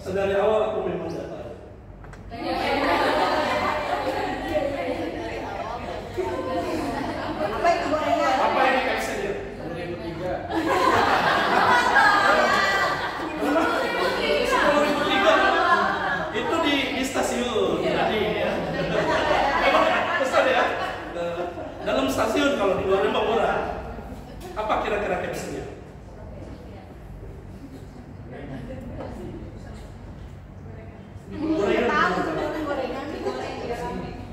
Sedari awal aku memang tidak tahu. Apa itu gorengan? Apa ini captionnya? Gorengan bertiga. 10.003 itu di stasiun tadi ya. Memang pesan ya. Dalam stasiun, kalau di luar memang murah. Apa kira-kira captionnya?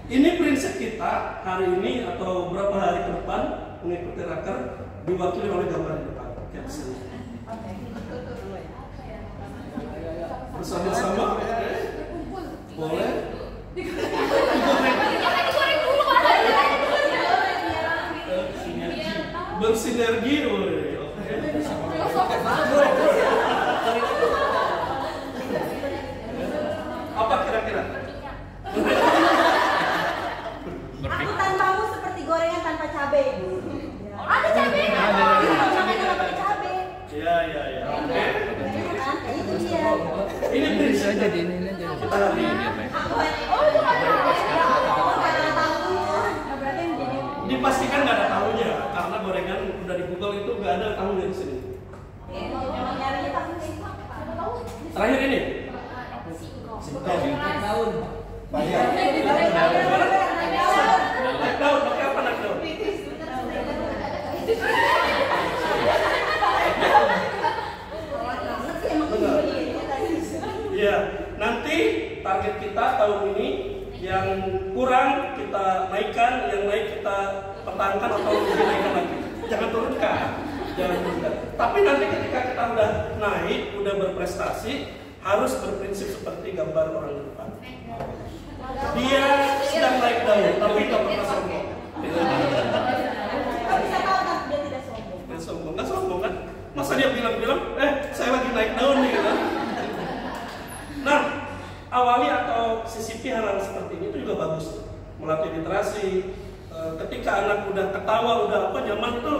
Ini prinsip kita hari ini atau beberapa hari ke depan mengikuti raker diwakili oleh gambar di depan caption. Bersama-sama boleh bersinergi boleh. Apa kira-kira? Aku tanpamu seperti gorengan tanpa cabai. Ada cabai. Makanya nggak pakai cabai. Ya. Oke. Itu dia. Ini prinsip Bisa jadi ini aja. kita hari ini. Oh itu ada. Ada tahu. Berarti yang jadi. Dipastikan nggak ada tahunya karena gorengan udah di Google itu nggak ada tahunya di sini. Memang nyarinya tahu sih. Terakhir ini. Tahun. Naik daun, pakai apa naik daun? Iya, nanti target kita tahun ini yang kurang kita naikkan, yang naik kita pertahankan atau lebih naikkan lagi. Jangan turunkan. Tapi nanti ketika kita udah naik, udah berprestasi, harus berprinsip seperti gambar orang di depan. Dia sedang naik daun, tapi nggak pernah sombong. Bisa tahu tapi dia tidak sombong. Nggak sombong kan? Masa dia bilang-bilang, saya lagi naik daun nih kan? Nah, awali atau sisipi hal-hal seperti ini itu juga bagus. Melatih literasi. Ketika anak udah ketawa, udah apa, zaman itu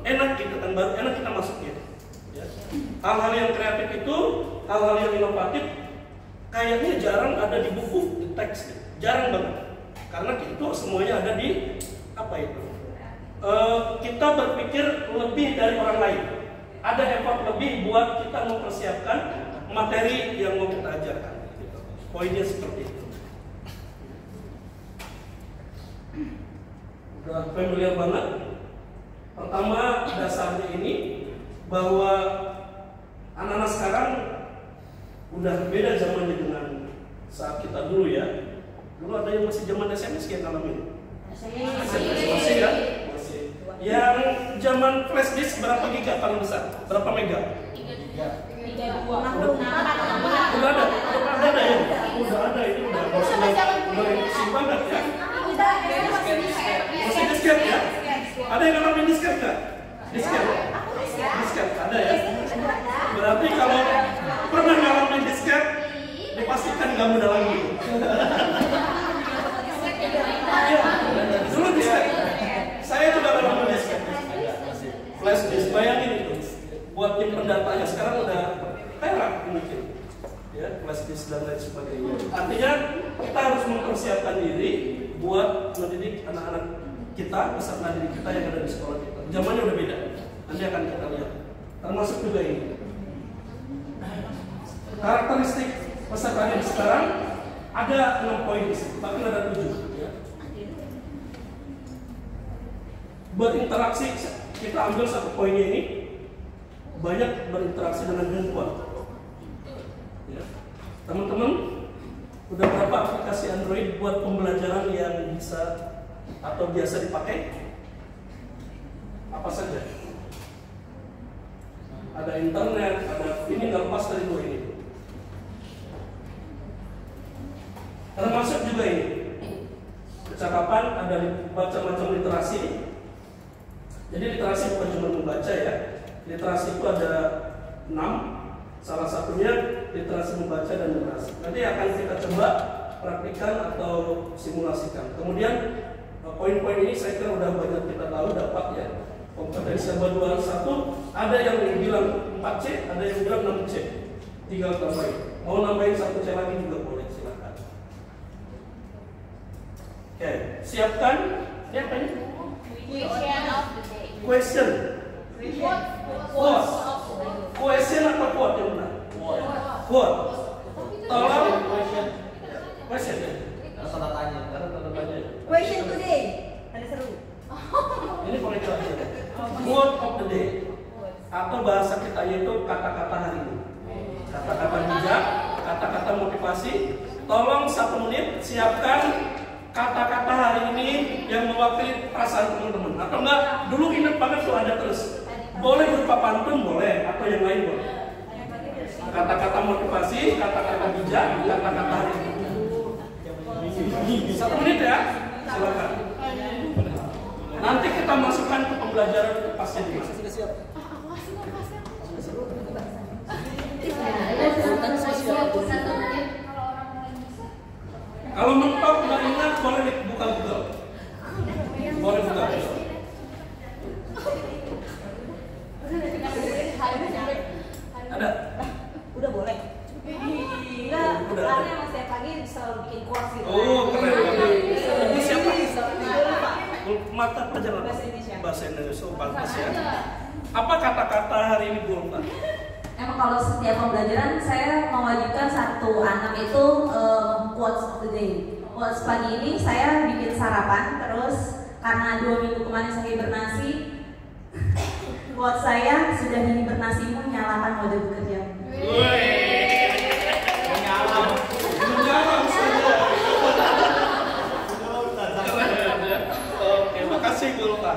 enak gitu kan, baru enak kita masuknya. Ya. Hal-hal yang kreatif itu, hal-hal yang inovatif, kayaknya jarang ada di buku, di teks. Jarang banget. Karena itu semuanya ada di apa itu? Kita berpikir lebih dari orang lain. Ada effort lebih buat kita mempersiapkan materi yang mau kita ajarkan. Gitu. Poinnya seperti itu. Udah familiar banget. Pertama dasarnya ini bahwa anak-anak sekarang udah beda zamannya dengan saat kita dulu ya. Dulu ada yang masih zaman SMS kayak ngalamin. Masih ya? Masih. Yang zaman flash disk berapa giga paling besar? Berapa mega? 32. Udah ada ya? Udah ada itu udah efisien banget ya. Masih disket ya? Ada yang ngalamin disket nggak? Disket ada ya? Berarti kalau pernah ngalamin disket, dipastikan nggak mudah lagi. Ya, dulu disket. Saya juga ngalamin disket. Flash disk, bayangin itu. Buat nyimpen datanya sekarang udah perak mungkin. Ya, flash disk dan lain sebagainya. Artinya kita harus mempersiapkan diri buat mendidik anak-anak kita, peserta didik kita yang ada di sekolah kita. Zamannya udah beda. Nanti akan kita lihat. Termasuk juga ini. Karakteristik peserta didik sekarang ada 6 poin di sini, bahkan ada 7. Ya. Berinteraksi, kita ambil satu poinnya ini, banyak berinteraksi dengan handphone. Ya. Teman-teman, udah berapa aplikasi Android buat pembelajaran yang bisa atau biasa dipakai? Apa saja? Ada internet, ada ini nggak lepas dari dua ini. Termasuk juga ini percakapan, ada macam-macam literasi. Jadi literasi bukan cuma membaca ya. Literasi itu ada 6. Salah satunya literasi membaca dan menulis. Nanti akan kita coba praktikkan atau simulasikan. Kemudian poin-poin ini saya kira udah banyak kita tahu dapat ya. Kompetensi berbahan 1, ada yang bilang 4C, ada yang bilang 6C. Tinggal tambahin. Mau nambahin satu C lagi juga boleh, silakan. Oke, siapkan. Ini apa ini? Question. Quote. Question atau quote yang benar? Quote. Tolong. Question. Tanda tanya. Question today. Ada seru. Ini paling terakhir. Quote of the day. Atau bahasa kita yaitu kata-kata hari ini. Kata-kata bijak, kata-kata motivasi. Tolong 1 menit siapkan kata-kata hari ini yang mewakili perasaan teman-teman. Atau enggak, dulu ingat banget tuh ada terus. Boleh berupa pantun boleh, atau yang lain boleh. Kata-kata motivasi, kata-kata bijak, kata-kata hari ini. 1 menit ya, silakan. Nanti kita masukkan ke pembelajaran pasien ini. Sudah siap. Kalau mentok nggak ingat boleh buka Google. Boleh buka. Ada? Udah boleh. Enggak, karena yang setiap pagi selalu bikin quotes gitu. Oh, keren. Ini siapa? Lupa. Mata pelajaran Bahasa Indonesia. Bahasa Indonesia, bagus ya. Apa kata-kata hari ini Bu Ulfa? Emang kalau setiap pembelajaran saya mewajibkan satu anak itu quotes of the day. Quotes pagi ini saya bikin sarapan, terus karena 2 minggu kemarin saya hibernasi, quotes saya sudah hibernasimu nyalakan mode bekerja. Menyalam saja. Oke, makasih Bu Ulfa.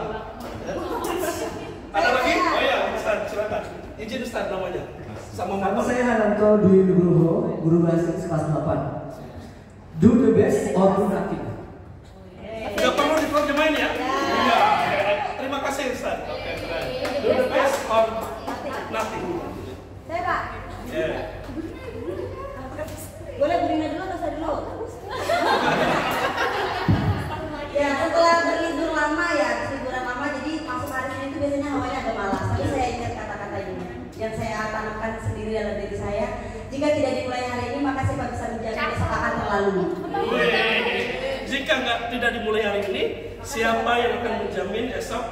Ada lagi? Oh ya, Ustaz, silakan. Izin Ustaz namanya. Sama Nama Mama. saya Hananto Dwi Nugroho, guru bahasa Inggris kelas 8. Do the best or do nothing. Gak perlu diterjemahin ya? Iya. Terima kasih Ustaz. Oke, keren. Do the best or nothing. Saya Pak. Yeah. Boleh Brina dulu atau saya dulu? Ya, setelah berlibur lama ya, liburan lama, jadi masuk hari Senin itu biasanya hawanya agak malas. Tapi saya ingat kata-kata ini yang saya tanamkan sendiri dalam diri saya. Jika tidak dimulai hari ini, maka siapa bisa menjamin besok akan terlalu. Jika tidak dimulai hari ini, siapa yang akan menjamin esok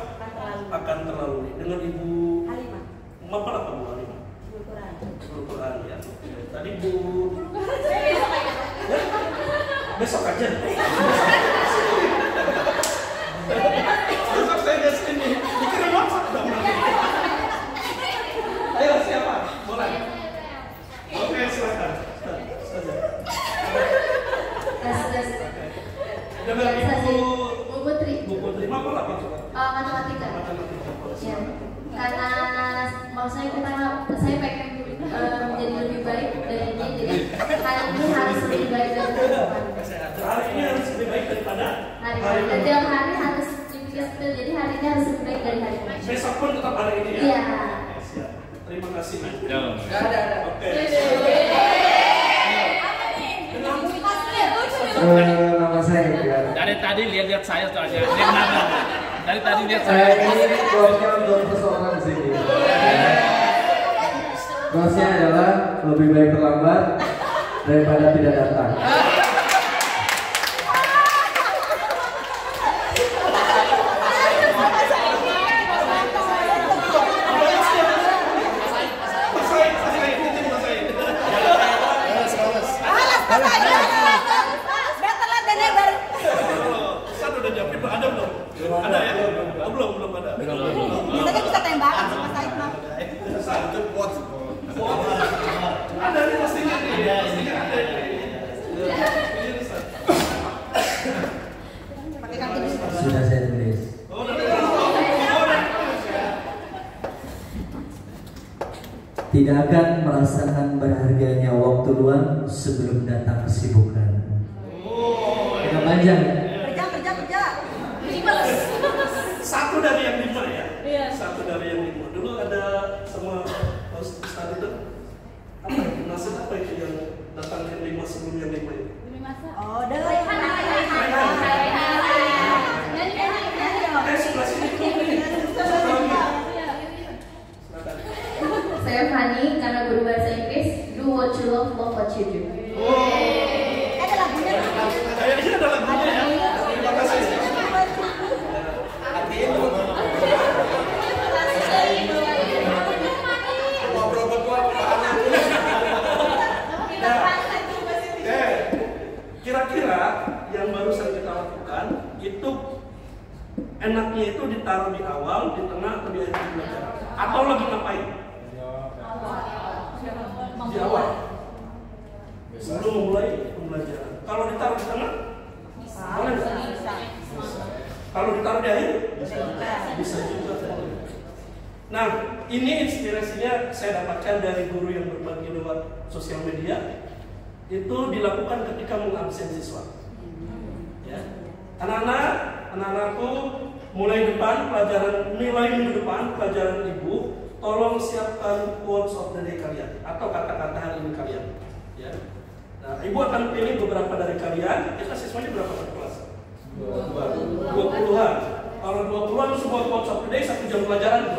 akan terlalu? Dengan Ibu Halimah. Mama apa Bu Halimah? Syukuran. Guru Quran ya. Tadi Bu. Besok aja. Besok saya di sini. Dikirim WhatsApp dong. Ayo siapa? Boleh. Oke silakan. Dengan Ibu Putri. Bu Putri. Mama apa coba? Matematika. Ya. Karena maksudnya saya pengen menjadi lebih baik dari dia, jadi hari ini harus lebih baik dari kemarin. Hari ini harus lebih baik daripada Hari ini setiap hari harus lebih baik, jadi hari ini harus lebih baik dari hari ini. besok pun tetap hari ini ya. Iya. Siap. Terima kasih. Ada. Oke. Nama saya Edgar. Dari tadi lihat saya soalnya. Dari tadi lihat Saya saya. ini quotes-nya untuk perseorangan di sini. Quotes-nya adalah lebih baik terlambat daripada tidak datang. Ada ya? Oh, belum ada. Kita bisa tembakan sama Said mah. Ada nih pastinya nih. Pastinya ada. Pakai kaki dulu. Sudah saya tulis. Oh, udah. Tidak akan merasakan berharganya waktu luang sebelum datang kesibukan. Agak panjang. Kerja. Satu dari yang 5 ya? Iya. Satu dari yang 5. Dulu ada sama Ustaz itu apa ya? Nasib apa itu yang datang yang 5 sebelum yang 5 itu? Oh, dengerin. Sebelah sini. Satu lagi. Silakan. Saya Fani, karena guru bahasa Inggris. Do what you love what you appreciate you. Ada lagunya. Kayaknya ada lagunya ya. Terima kasih. Ngobrol berdua apaan? Kira-kira yang barusan kita lakukan itu enaknya itu ditaruh di awal, di tengah, atau di akhir pembelajaran? Atau lagi ngapain? Di awal. Sebelum memulai pembelajaran. Kalau ditaruh di tengah, boleh nggak? Kalau ditaruh di akhir, bisa juga. Nah, ini inspirasinya saya dapatkan dari guru yang berbagi lewat sosial media. Itu dilakukan ketika mengabsen siswa. Ya. Anak-anakku, mulai depan pelajaran nilai minggu depan pelajaran ibu, tolong siapkan quotes of the day kalian atau kata-kata hari ini kalian. Ya. Nah, ibu akan pilih beberapa dari kalian. Kita siswanya berapa per kelas? 20-an. Kalau 20-an semua quotes of the day 1 jam pelajaran.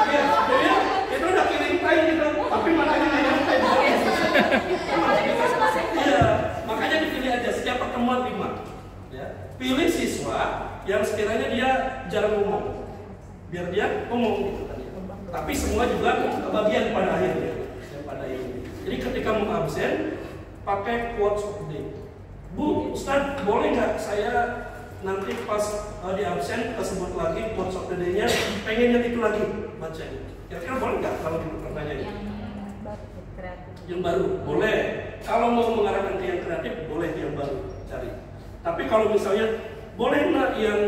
Ya, itu udah kirim time gitu. Tapi makanya nggak nyampe. Iya, makanya dipilih aja setiap pertemuan 5. Ya. Pilih siswa yang sekiranya dia jarang ngomong, biar dia ngomong gitu kan. Tapi semua juga kebagian pada akhirnya. Pada akhirnya. Jadi ketika mau absen, pakai quotes of the day. Bu, Ustaz, boleh nggak saya nanti pas di absen tersebut lagi quotes of the day-nya pengennya itu lagi bacanya. Kira-kira boleh nggak kalau di pertanyaan? Yang baru boleh. Kalau mau mengarahkan ke yang kreatif boleh yang baru cari. Tapi kalau misalnya boleh nggak yang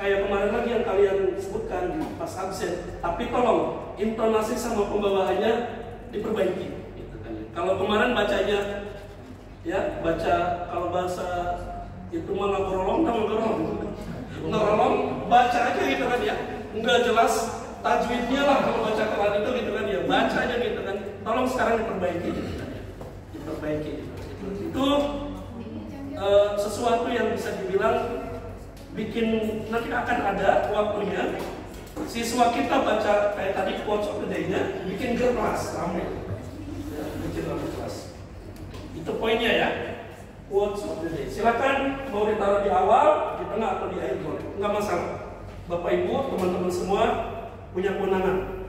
kayak kemarin lagi yang kalian sebutkan pas absen, tapi tolong intonasi sama pembawaannya diperbaiki. Gitu kan ya. Kalau kemarin bacanya ya baca kalau bahasa itu mah ngorolong baca aja gitu kan ya, nggak jelas tajwidnya lah kalau baca Quran itu gitu kan ya, baca aja gitu kan. Tolong sekarang diperbaiki gitu kan ya. Diperbaiki gitu. Itu sesuatu yang bisa dibilang bikin nanti akan ada waktunya siswa kita baca kayak tadi quotes of the day-nya bikin grup kelas ramai ya, bikin ramai kelas. Itu poinnya ya, quotes of the day. Silakan mau ditaruh di awal, di tengah atau di akhir boleh, nggak masalah. Bapak Ibu, teman-teman semua punya kewenangan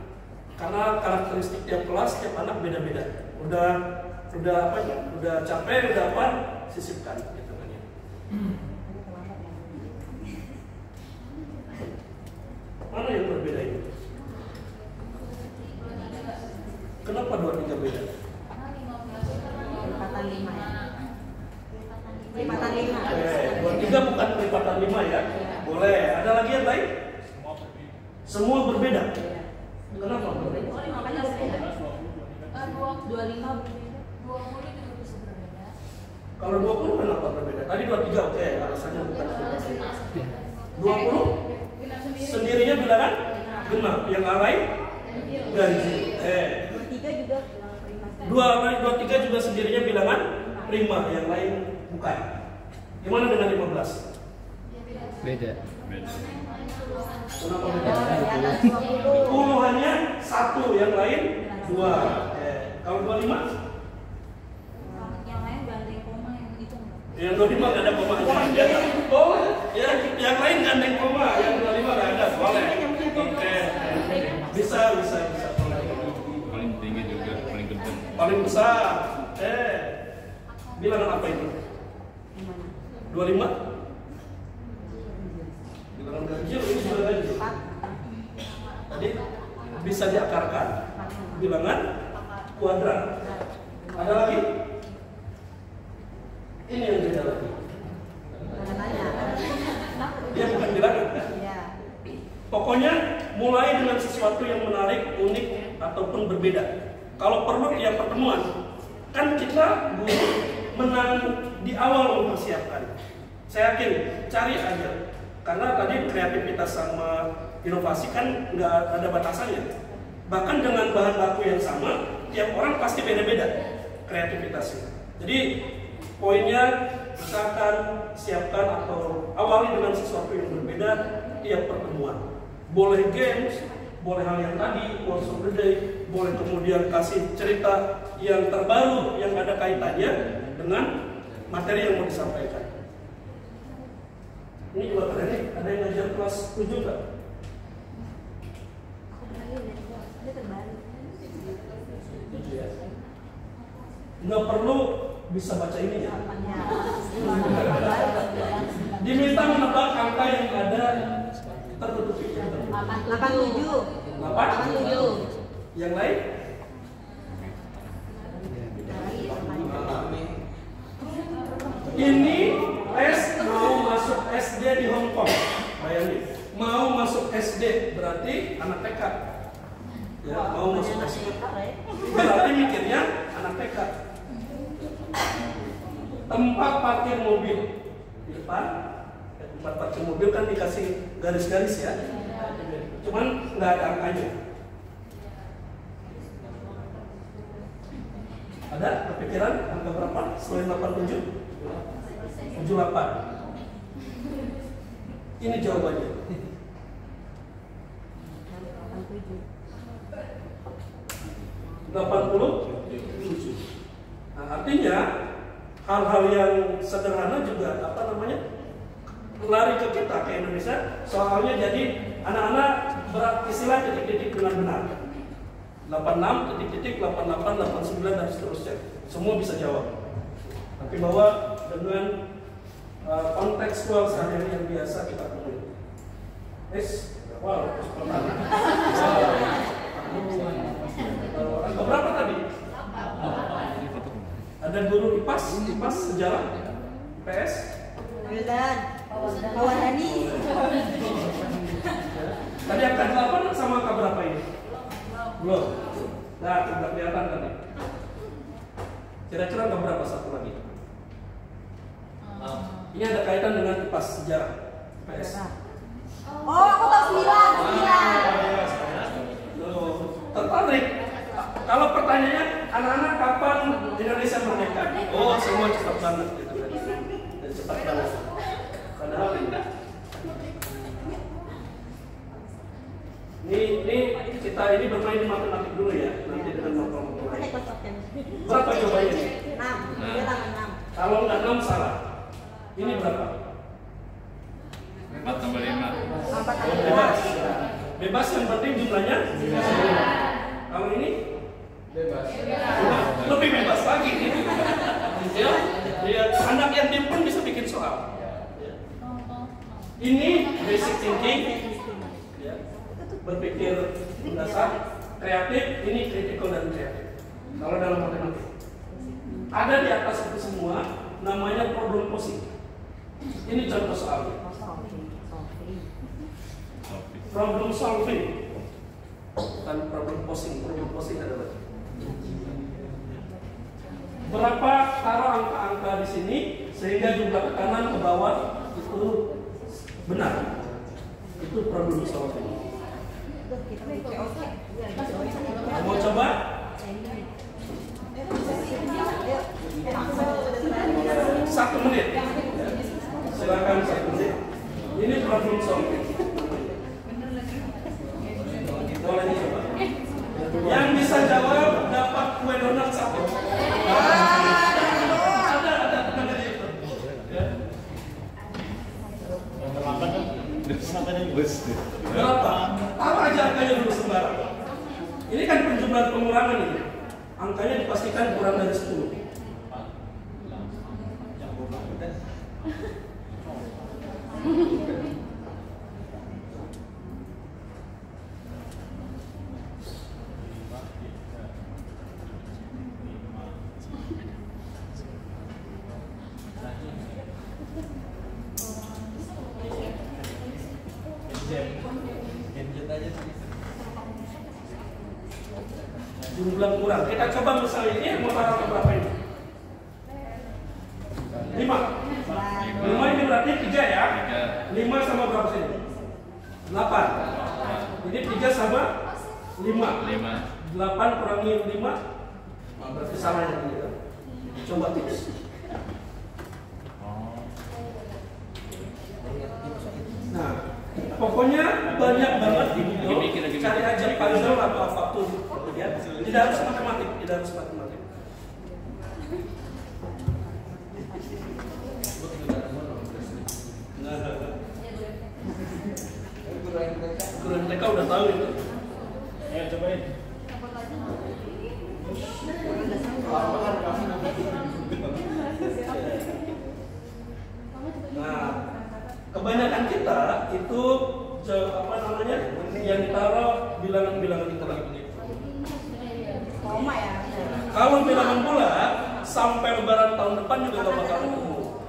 karena karakteristik tiap kelas, tiap anak beda-beda. Udah apa ya? Udah capek, udah apa? Sisipkan gitu kan ya. Mana yang berbeda itu? Kenapa 2-3 beda? Perlipatan 5 ya. Perlipatan 5. 2-3 bukan perlipatan 5 ya. Boleh. Ada lagi yang lain? Semua berbeda. Kenapa berbeda? Makanya berbeda. 25 berbeda. 20 juga bisa berbeda. Kalau 20 kenapa berbeda? Tadi 23 oke, alasannya bukan 20 sendirinya bilangan genap, yang lain ganjil. 23 juga bilangan prima. 23 juga sendirinya bilangan prima, yang lain bukan. Gimana dengan 15? Beda. Kenapa beda? Puluhannya 1, yang lain 2. Kalau 25? Yang lain gandeng koma yang itu enggak. Yang 25 nggak ada koma. Boleh. Ya, yang lain gandeng koma, yang 25 nggak ada. Boleh. Oke. Bisa. Paling tinggi juga, paling gede. Paling besar. Bilangan apa itu? 25? Bilangan ganjil, ini bilangan ganjil. Tadi bisa diakarkan. Bilangan kuadrat. Ada lagi? Ini yang beda lagi. Dia bukan bilangan kan? Pokoknya mulai dengan sesuatu yang menarik, unik, ataupun berbeda. Kalau perlu yang pertemuan, kan kita guru menang di awal mempersiapkan. Saya yakin cari aja, karena tadi kreativitas sama inovasi kan nggak ada batasannya. Bahkan dengan bahan baku yang sama, tiap orang pasti beda-beda kreativitasnya. Jadi poinnya usahakan siapkan atau awali dengan sesuatu yang berbeda tiap pertemuan. Boleh games, boleh hal yang tadi, quotes of the day, boleh kemudian kasih cerita yang terbaru yang ada kaitannya dengan materi yang mau disampaikan. Ini juga keren nih, ada yang ngajar kelas 7 nggak? Nggak perlu bisa baca ini ya. Diminta menebak angka yang ada tertutup. 87. 8? Yang lain? Ini mau masuk SD di Hong Kong. Bayangin, mau masuk SD berarti anak TK. Ya, mau masuk SD berarti mikirnya anak TK. Tempat parkir mobil di depan. Tempat parkir mobil kan dikasih garis-garis ya. Cuman nggak ada angkanya. Ada kepikiran angka berapa selain 87? 78. Ini jawabannya. 87. Nah, artinya hal-hal yang sederhana juga lari ke kita ke Indonesia. Soalnya jadi anak-anak beristilah titik-titik dengan benar. 86, titik-titik, 88, 89 dan seterusnya. Semua bisa jawab. Tapi bahwa dengan kontekstual sehari-hari yang biasa kita temui. Wow, pertama. Angka berapa tadi? Ada guru IPAS, sejarah, IPS. Kawan Hani. Tadi angka 8 sama angka berapa ini? Belum. Nah, tidak kelihatan tadi. Kira-kira angka berapa satu lagi? Ini ada kaitan dengan IPAS sejarah. IPS. Oh, aku tahu 9. Tertarik? Kalau pertanyaannya, anak-anak kapan Indonesia merdeka? Oh, semua cepat banget gitu kan. Dan cepat banget. Padahal tidak. Ini kita ini bermain di matematik dulu ya, nanti dengan matematik lain. Berapa jawabannya? 6. Kalau nggak 6 salah. Ini berapa? 4 tambah 5. Bebas. Bebas yang penting jumlahnya. Kalau ini? Bebas. Lebih bebas lagi. Ya, anak yang diem pun bisa bikin soal. Ini basic thinking. Ya. Berpikir mendasar, kreatif. Ini critical dan kreatif. Kalau dalam matematik ada di atas itu semua, namanya problem posing. Ini contoh soalnya. Problem solving. Bukan problem posing. Problem posing ada lagi. Berapa taruh angka-angka di sini sehingga jumlah ke kanan ke bawah itu benar. Itu problem solving. Mau coba? Satu menit. Silakan 1 menit. Ini problem solving. Boleh dicoba. Yang bisa jawab dapat kue donat 1. Ada itu. Ya. Berapa? Taruh aja angkanya dulu sembarang. Ini kan penjumlahan pengurangan ini. Angkanya dipastikan kurang dari 10. Jumlah kurang. Kita coba misalnya ini mau taruh berapa ini? 5. 5 ini berarti 3 ya? 5 sama berapa sini? 8. Ini 3 sama 5. 8 kurangi 5 berarti sama yang ini kan? Coba tips. Nah, pokoknya banyak banget di video. Cari aja puzzle atau faktor ya. Tidak harus matematik, Mereka udah tahu itu. Ayo cobain. Nah, kebanyakan kita itu apa namanya yang taruh bilangan-bilangan itu lagi. Koma ya. Kalau bilangan pula sampai lebaran tahun depan juga gak bakal ketemu.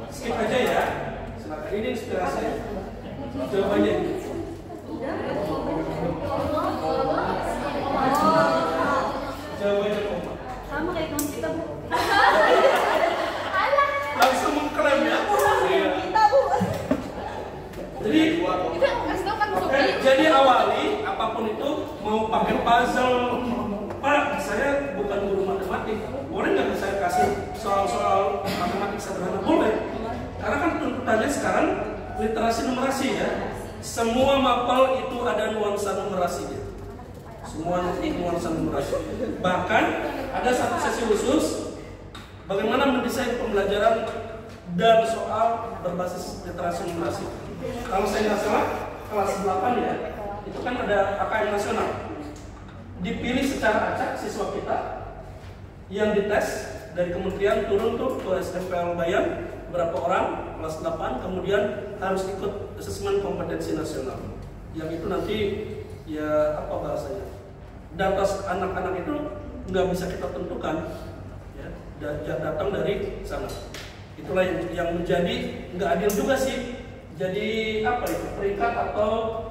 Skip aja ya. Silakan, ini inspirasi. Jawabannya. Jawabannya koma. Sama kayak kamu kita, Bu. Langsung mengklaim ya. Kita Bu. Jadi Itu yang kasih tau kan untuk beli. jadi awali apapun itu mau pakai puzzle. Pak, saya bukan guru matematik. Boleh nggak saya kasih soal-soal matematik sederhana? Boleh. Karena kan tuntutannya sekarang literasi numerasi ya. Semua mapel itu ada nuansa numerasinya. Semua nuansa numerasi. Bahkan ada satu sesi khusus bagaimana mendesain pembelajaran dan soal berbasis literasi numerasi. Kalau saya nggak salah kelas 8 ya, itu kan ada AKM nasional. Dipilih secara acak siswa kita yang dites dari kementerian turun tuh ke SMPL Bayan berapa orang kelas 8, kemudian harus ikut asesmen kompetensi nasional. Yang itu nanti ya apa bahasanya, data anak-anak itu nggak bisa kita tentukan ya, datang dari sana. Itulah yang menjadi nggak adil juga sih. Jadi apa itu peringkat atau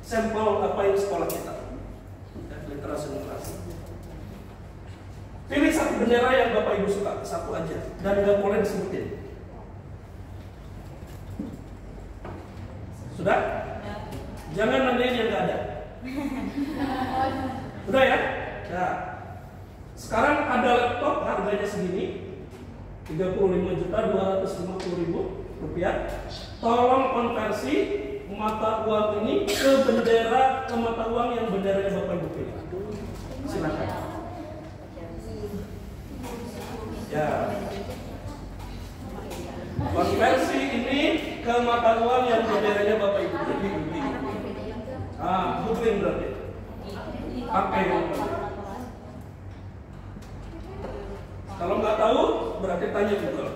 sampel apa yang sekolah kita ya, literasi numerasi. Pilih satu bendera yang Bapak Ibu suka, satu aja, dan nggak boleh disebutin. Sudah? Jangan nanyain yang nggak ada. Udah ya? Nah, sekarang ada laptop harganya segini, 35.250.000 rupiah. Tolong konversi mata uang ini ke mata uang yang benderanya Bapak Ibu pilih. Silakan. Ya. Konversi ini ke mata uang yang benderanya Bapak Ibu pilih. Googling berarti. Pakai yang kalau nggak tahu berarti tanya Google.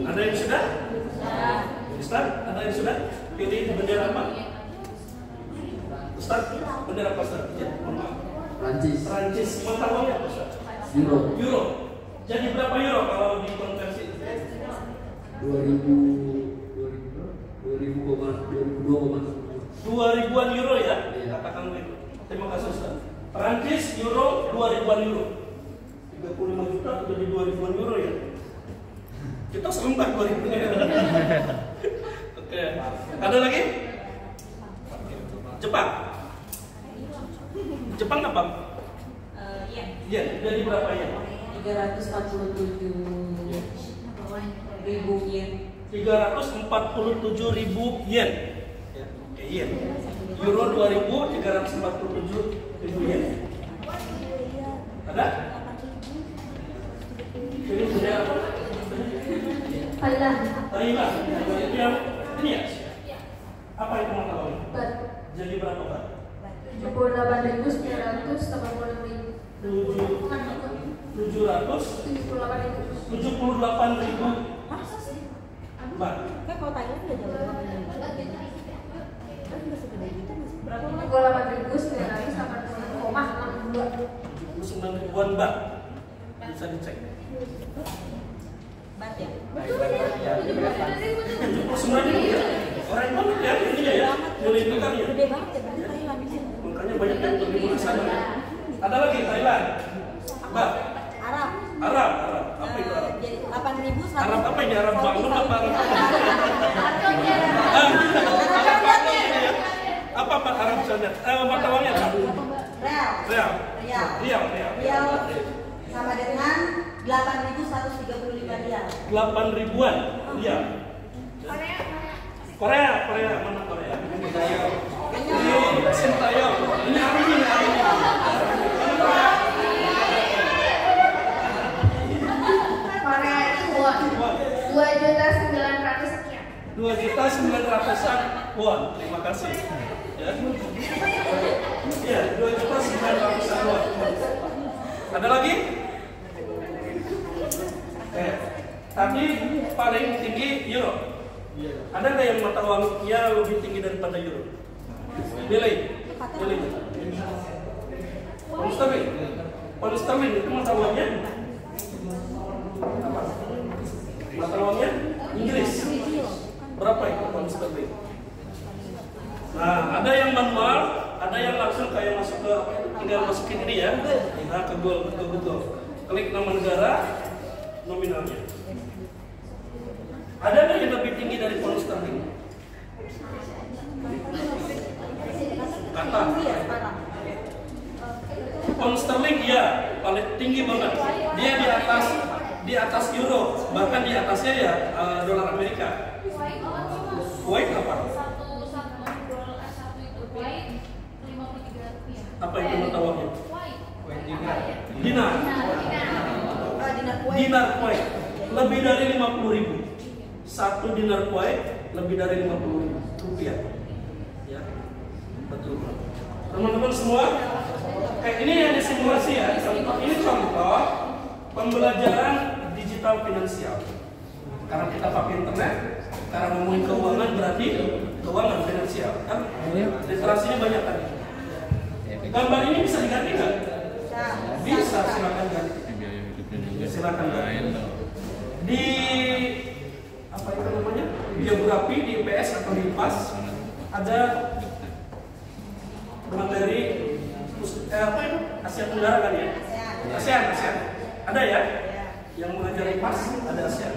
Ada yang sudah? Ustaz, ada yang sudah? Pilih bendera apa? Ustaz, bendera apa Ustaz? Ya, maaf. Prancis. Prancis. Mata uangnya apa Ustaz? Euro. Euro. Jadi berapa euro kalau dikonversi? 2000-an euro ya? Katakan begitu. Terima kasih Ustaz. Prancis euro 2000-an euro. 35 juta jadi 2000-an euro ya? Kita serempak 2000 euro. Oke. Ada lagi? Jepang. Jepang apa? Iya. Jadi berapa ya? 347.000 yen. 347.000 yen. Ya, oke, yen. Euro 2.347.000 yen. Ada? Ini sudah apa? Thailand. Thailand. Yang ini ya? 378.000 Mbak. Kayak kalau Thailand udah jauh banget. Kan nggak segede gitu masih berapa? 28.981,62. 79 ribuan Mbak. Bisa dicek. Bat ya? 79 ribu ya. Orang banget ya ini ya. Nilai tukar ya. Gede banget ya berarti Thailand ini. Makanya banyak yang pergi ke sana. Ada lagi Thailand. Mbak. Arab. Arab. Apa itu Arab? Jadi 8.100. Arab apa ini? Arab bangun apa Arab? Apa Pak Arab sana? Mata uangnya apa? Real Rial. sama dengan 8.135 rial. 8 ribuan rial. Korea mana Korea? Sintayong. Ini hari ini. Korea itu won 2.900.000 sekian. 2.900.000 won. Terima kasih. Ya, 2.900.000 won. Ada lagi? Tadi paling tinggi euro. Ada nggak yang mata uangnya lebih tinggi daripada euro? Nilai. Pound sterling itu mata uangnya apa? Mata uangnya Inggris. Berapa itu pound sterling? Nah, ada yang manual, ada yang langsung kayak masuk ke apa itu? Tinggal masukin ini ya. Nah, ke Google. Klik nama negara, nominalnya. Ada nggak yang lebih tinggi dari pound sterling? Kata. Pound sterling ya paling tinggi banget. Dia di atas euro, bahkan di atasnya ya dolar Amerika. Kuwait apa? Apa itu mata uangnya? Dinar. Dinar Kuwait lebih dari 50.000. Satu dinar Kuwait lebih dari 50.000 rupiah. Ya, betul. Teman-teman semua, kayak ini yang disimulasi ya. Ini contoh pembelajaran digital finansial. Karena kita pakai internet, karena ngomongin keuangan berarti keuangan finansial kan? Literasinya banyak kan? Gambar ini bisa diganti nggak? Bisa, silakan ganti. Silakan ganti. Di apa itu namanya? Biografi di IPS atau di IPAS ada materi apa itu? Asia Tenggara kan ya? ASEAN. Ada ya? Yang mengajar IPAS ada ASEAN.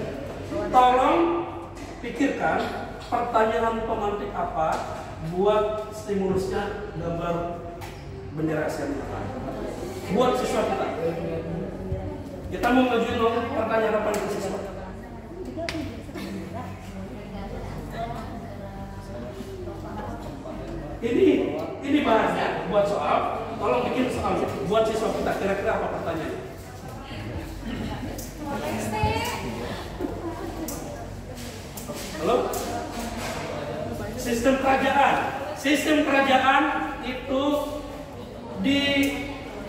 Tolong pikirkan pertanyaan pemantik apa buat stimulusnya gambar bendera ASEAN buat siswa kita. Kita mau ngajuin pertanyaan apa ke siswa? Ini bahannya buat soal. Tolong bikin soal buat siswa kita. Kira-kira apa pertanyaannya? Halo? Sistem kerajaan itu di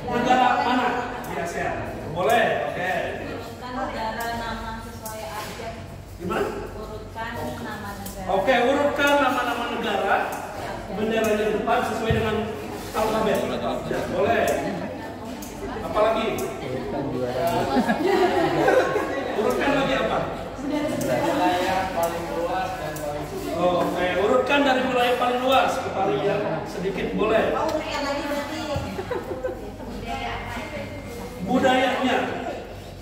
negara mana di ASEAN? Boleh, oke. Urutkan negara nama sesuai abjad. Gimana? Urutkan nama negara. Oke, urutkan nama-nama negara. Benderanya di depan sesuai dengan alfabet. Ya, boleh. Apalagi? Urutkan lagi apa? Wilayah paling luas dan paling Oke, urutkan dari wilayah paling luas ke paling yang sedikit boleh. Urutkan lagi berarti. Budayanya.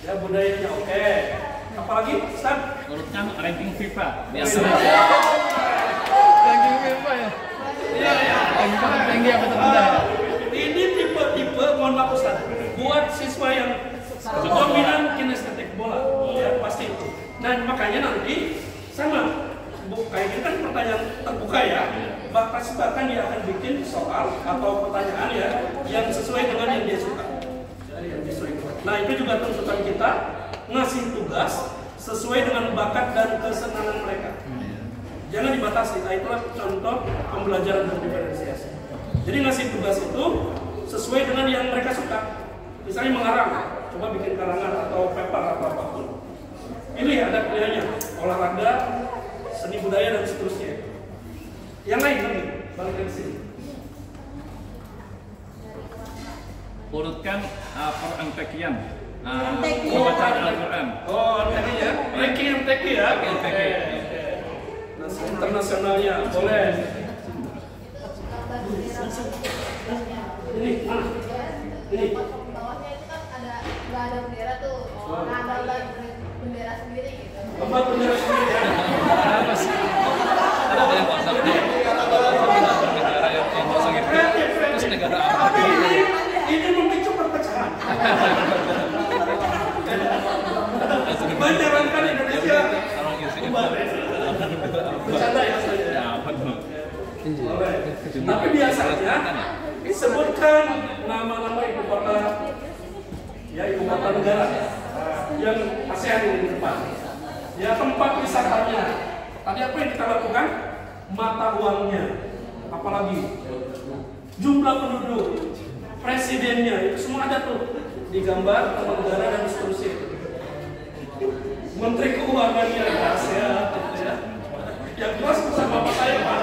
Ya, budayanya oke. Apalagi? Ustaz? Urutkan ranking FIFA biasa. ranking FIFA ya. Iya. Ranking tinggi apa terendah ya? Ini tipe-tipe, mohon maaf Ustaz, buat siswa yang dominan kinestetik bola, ya pasti itu. Nah makanya nanti sama, kayak ini kan pertanyaan terbuka ya, bahkan dia akan bikin soal atau pertanyaan ya yang sesuai dengan yang dia suka. Nah itu juga tuntutan kita ngasih tugas sesuai dengan bakat dan kesenangan mereka. Jangan dibatasi. Nah itulah contoh pembelajaran berdiferensiasi. Jadi ngasih tugas itu sesuai dengan yang mereka suka. Misalnya mengarang, coba bikin karangan atau paper atau apapun. Ini ada pilihannya, olahraga, seni budaya dan seterusnya. Yang lain lagi, balik ke sini. Urutkan Al-Quran. MTQ. Bacaan Al-Quran. Oh, MTQ ya, ranking MTQ ya. MTQ. Internasionalnya boleh. Ini, ini. Bawahnya itu kan nggak ada bendera tuh, nggak ada bendera sendiri gitu. Tempat bendera sendiri ya. Apa sih? Ada yang WhatsApp negara yang kosong itu. Terus negara apa? Tapi ini memicu perpecahan. Banyak kan Indonesia. Bercanda ya saya. Ya, apa tuh? Boleh. Tapi biasanya disebutkan nama-nama ibu kota, ya ibu kota negara yang ASEAN ini di depan. Ya tempat wisatanya. Tadi apa yang kita lakukan? Mata uangnya, apalagi jumlah penduduk, presidennya, itu semua ada tuh digambar nama negara dan seterusnya. Menteri Keuangannya ASEAN, gitu ya. Yang jelas bersama bapak saya Pak.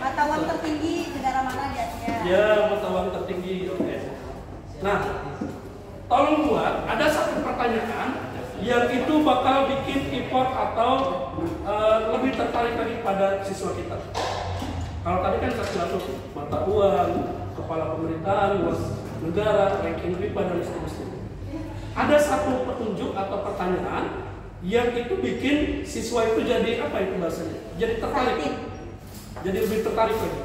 Mata uang tertinggi negara mana di Asia? Ya, mata uang tertinggi. Oke. Nah, tolong buat ada satu pertanyaan yang itu bakal bikin import atau lebih tertarik lagi pada siswa kita. Kalau tadi kan satu mata uang, kepala pemerintahan, luas negara, ranking PIPA dan seterusnya. Ada satu petunjuk atau pertanyaan yang itu bikin siswa itu jadi apa itu bahasanya? Jadi tertarik. Jadi lebih tertarik lagi.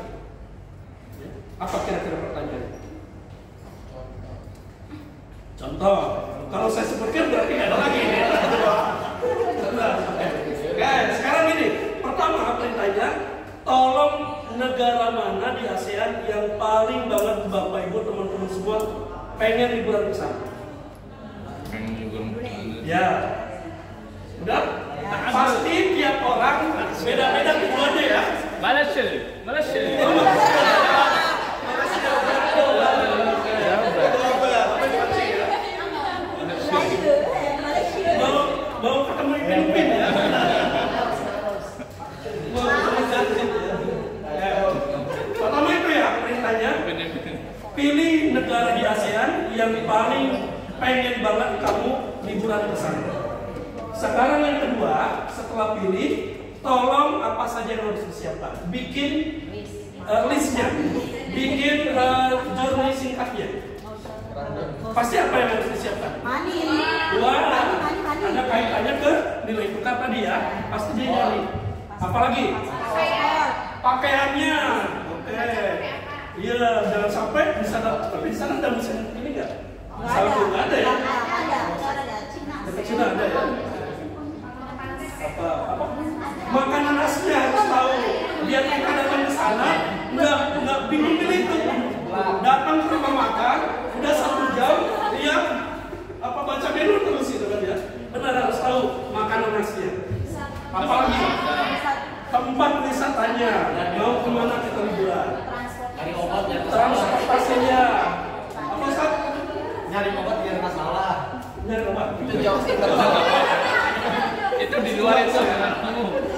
Ya. Apa kira-kira pertanyaannya? Contoh, kalau saya sebutkan berarti ada lagi. Oke, sekarang ini pertama perintahnya, tolong negara mana di ASEAN yang paling banget Bapak Ibu teman-teman semua pengen liburan ke sana? Ya, udah. Pasti tiap orang beda-beda tujuannya ya. Malaysia. Mau ketemu di Filipina ya? Pertama itu ya perintahnya, pilih negara di ASEAN yang paling pengen banget kamu liburan ke sana. Sekarang yang kedua, setelah pilih, tolong apa saja yang harus disiapkan. Bikin listnya, bikin journey singkatnya. Pasti apa yang harus disiapkan? Money. Wah, ada kaitannya ke nilai tukar tadi ya. Pasti dia nyari. Apalagi? Pakaiannya. Oke. Iya, jangan sampai di sana ada mesin ini nggak? Salju nggak ada ya? Ada. Dekat Cina ada ya? Apa? Makanan aslinya harus tahu. Biar kita datang ke sana nggak bingung pilih itu. Datang ke rumah makan, udah 1 jam, lihat apa baca menu terus itu kan ya. Benar harus tahu makanan aslinya. Apalagi tempat wisatanya, mau kemana kita liburan? Transportasinya. Apa Ustaz? Nyari obat biar nggak salah. Nyari obat. Itu jauh sih. Itu di luar itu.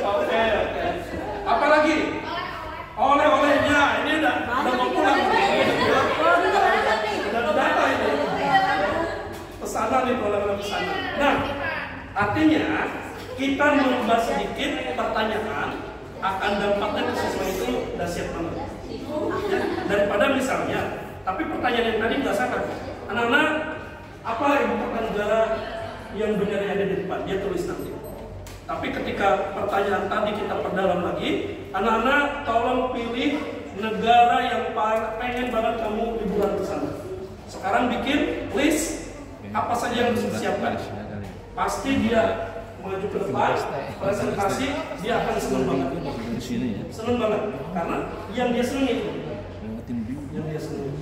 Oke. Apalagi? Oleh-olehnya ini udah mau pulang. Udah data ini. Pesanan nih oleh-oleh pesanan. Nah, artinya kita mengubah sedikit pertanyaan akan dampaknya ke siswa itu udah siap mana? Ya, daripada misalnya, tapi pertanyaan yang tadi nggak salah. Anak-anak, apa ibu kota negara yang benernya ada di depan? Dia tulis nanti. Tapi ketika pertanyaan tadi kita perdalam lagi, anak-anak tolong pilih negara yang pengen banget kamu liburan ke sana. Sekarang bikin list apa saja yang harus disiapkan. Pasti dia maju ke depan, presentasi, dia akan senang banget. Senang banget, karena yang dia senang itu. Yang dia senang.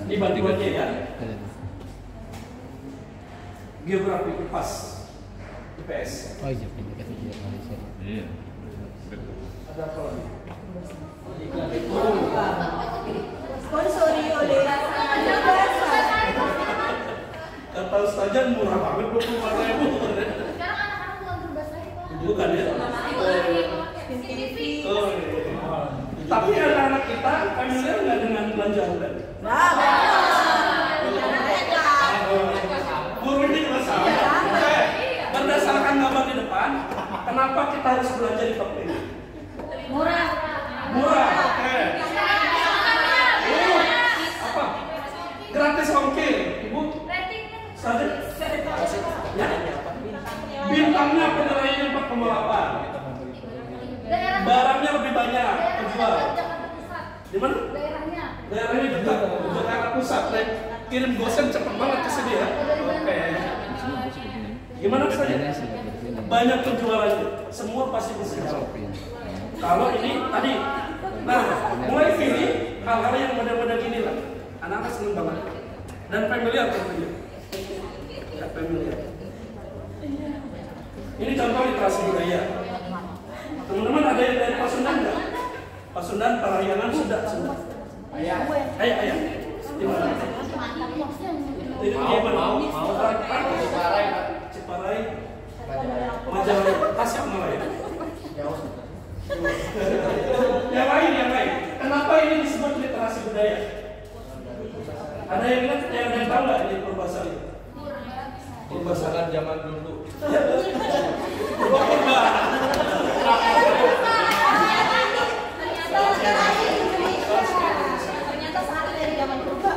Ini bantuannya ya. Geografi IPAS, IPS. Oh iya, Malaysia. Iya. Ada apa lagi? saja murah banget 24.000. Sekarang anak-anak bukan berbahasa Pak. Bukan ya? TV. Oh, iya. Tapi anak-anak kita familiar nggak dengan belanja online? Guru ini masalah. Berdasarkan gambar di depan, kenapa kita harus belanja di toko ini? Murah. Murah, oke. Apa? Gratis ongkir, Ibu. Saja. Ya. Bintangnya penilaiannya 4,8. Barangnya lebih banyak terjual. Di mana? Daerahnya. Daerahnya dekat, Jakarta Pusat. Kirim gosen cepet banget ke sini ya. Oke. Gimana saja? Banyak penjualannya. Semua pasti bisa. Kalau ini tadi, nah mulai sini hal-hal yang model-model gini lah. Anak-anak seneng banget. Dan familiar tentunya. Ya, familiar. Ini contoh literasi budaya. Teman-teman ada yang dari Pasundan nggak? Pasundan, Parahyangan, sudah. Ayah. Gimana? Ini gimana? Ciparai, Majalaya, Tasikmalaya. Yang lain. Kenapa ini disebut literasi budaya? Ada yang ingat? Yang tahu nggak ini Purbasari? Pembasaran zaman dulu. Purba. Ternyata sehari dari zaman purba.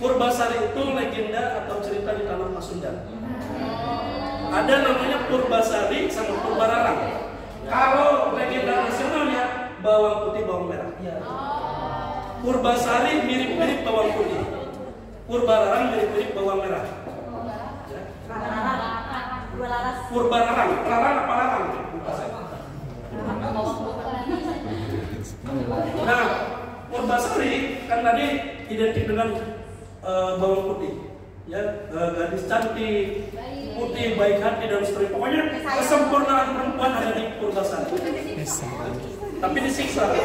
Purbasari itu legenda atau cerita di tanah Pasundan. Ada namanya Purbasari sama Purbararang. Kalau legenda nasionalnya bawang putih bawang merah. Purbasari mirip-mirip bawang putih. Purbararang mirip-mirip bawang merah. Purbararang, larang apa larang? Nah, Purbasari kan tadi identik dengan bawang putih, ya, gadis cantik, putih, baik hati dan seterusnya. Pokoknya kesempurnaan perempuan ada di Purbasari. Tapi disiksa. Nah,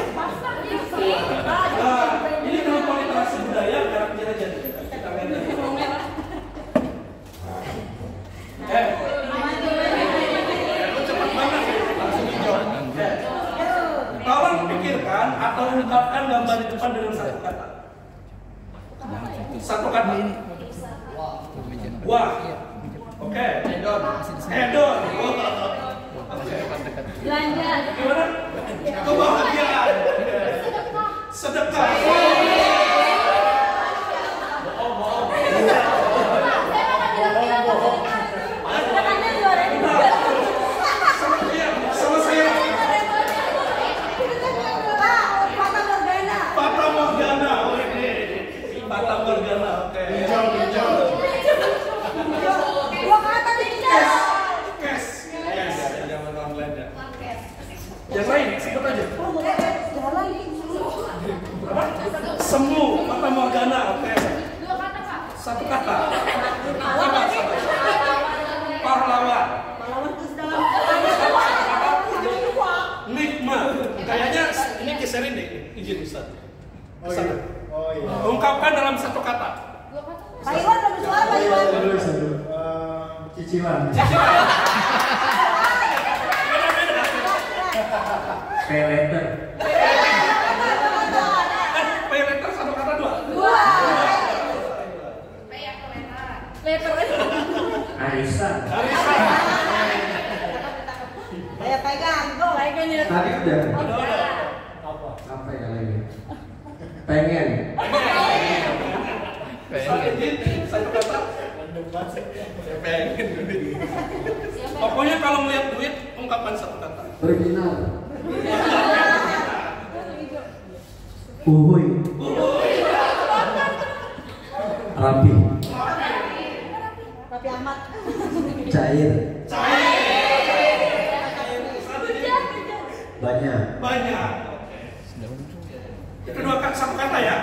ini kenapa literasi budaya karakter aja. Kita lihat lagi. Cepat banget langsung dijawab. Tolong pikirkan atau ungkapkan gambar di depan dengan satu kata. Satu kata. Wah. Oke. Hedon. Belanja. Gimana? Kebahagiaan. Sedekah. Sama saya. Fata Morgana. Fata Morgana. Oke. Hijau. Dua kata nih. Cash. Yes. Zaman online ya. Yang lain sebut aja. Apa? Semu, Fata Morgana. Oke. Dua kata Pak. Satu kata. Pahlawan. Nikmat. Kayaknya ini kiserin deh. Izin Ustaz. Oh iya. Ungkapkan dalam satu kata. Dua kata. Pak Iwan baru suara Pak Iwan. Cicilan. Pay later. Pay letter satu kata dua. Letter. Arisan. Saya pegang, go. Tadi udah. Apa ya lagi? Pengen. Satu kata. Pengen dulu. Pokoknya kalau melihat duit, ungkapkan satu kata. Original. Uhuy. Rapi. Tapi amat. Cair. Banyak. Banyak. Kedua kata, satu kata ya.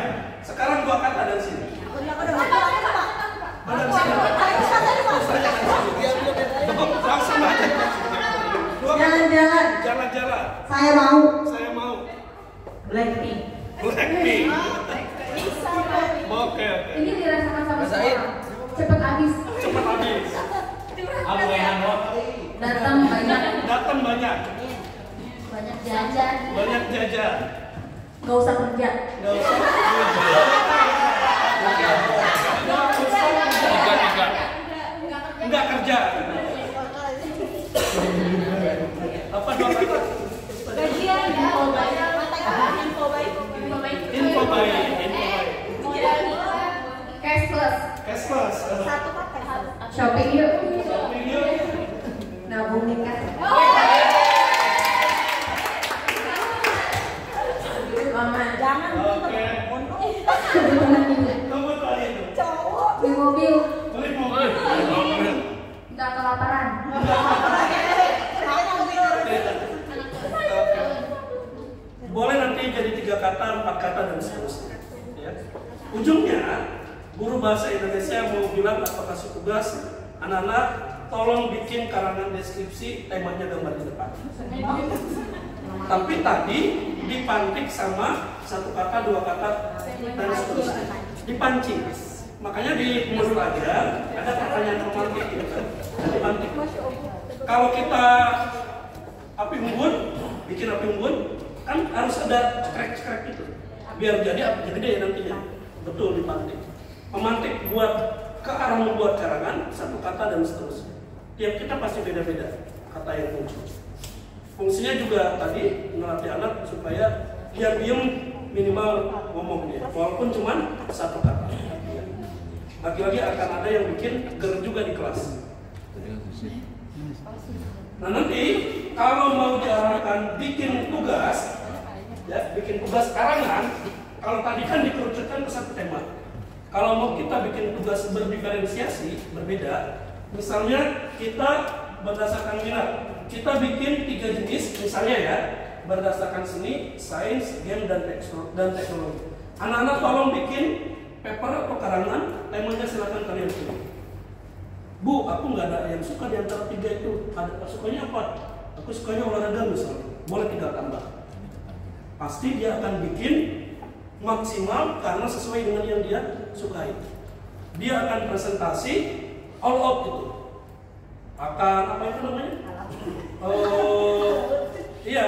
Sekarang dua kata dari sini. Ada di sini. Langsung aja. Jalan-jalan. Jalan-jalan. Saya mau. Saya mau. Blackpink. Blackpink. Oke. Ini dirasakan sama Rasain. semua. Cepet habis. Cepat habis. Datang banyak. Datang banyak. Banyak jajan. Banyak jajan. Gak usah kerja. Nggak usah. Tiga. Enggak kerja. Apa dua kata? Gajian. Info baik. Cashless. Cashless. Shopping yuk. Shopping yuk. Nabung nikah. Mama. Jangan Oke. Kebutuhan hidup. Kebutuhan itu. Beli mobil. Beli mobil. Gak kelaparan. Boleh nanti jadi 3 kata, 4 kata dan seterusnya. Ya. Ujungnya, guru bahasa Indonesia mau bilang atau kasih tugas anak-anak, tolong bikin karangan deskripsi, temanya gambar di depan. Tapi tadi dipantik sama 1 kata, 2 kata dan seterusnya. Dipancing. Makanya di modul aja ada pertanyaan romantik gitu kan. Dipantik. Kalau kita api unggun, bikin api unggun, kan harus ada cekrek-cekrek gitu. Biar jadi api gede ya nantinya. Betul dipantik. Memantik buat ke arah membuat karangan, 1 kata dan seterusnya. Tiap kita pasti beda-beda kata yang muncul. Fungsinya juga tadi melatih anak supaya dia diem minimal ngomong dia, walaupun cuma 1 kata. Lagi-lagi akan ada yang bikin ger juga di kelas. Nah nanti kalau mau diarahkan bikin tugas, ya bikin tugas karangan, kalau tadi kan dikerucutkan ke 1 tema. Kalau mau kita bikin tugas berdiferensiasi, berbeda, misalnya kita berdasarkan minat, kita bikin 3 jenis, misalnya ya, berdasarkan seni, sains, game, dan teknologi. Anak-anak tolong bikin paper atau karangan, temanya silakan kalian pilih. Bu, aku nggak ada yang suka di antara 3 itu. Ada sukanya apa? Aku sukanya olahraga misalnya. Boleh 3 tambah. Pasti dia akan bikin maksimal karena sesuai dengan yang dia sukai. Dia akan presentasi all out itu. Akan apa itu namanya? Iya.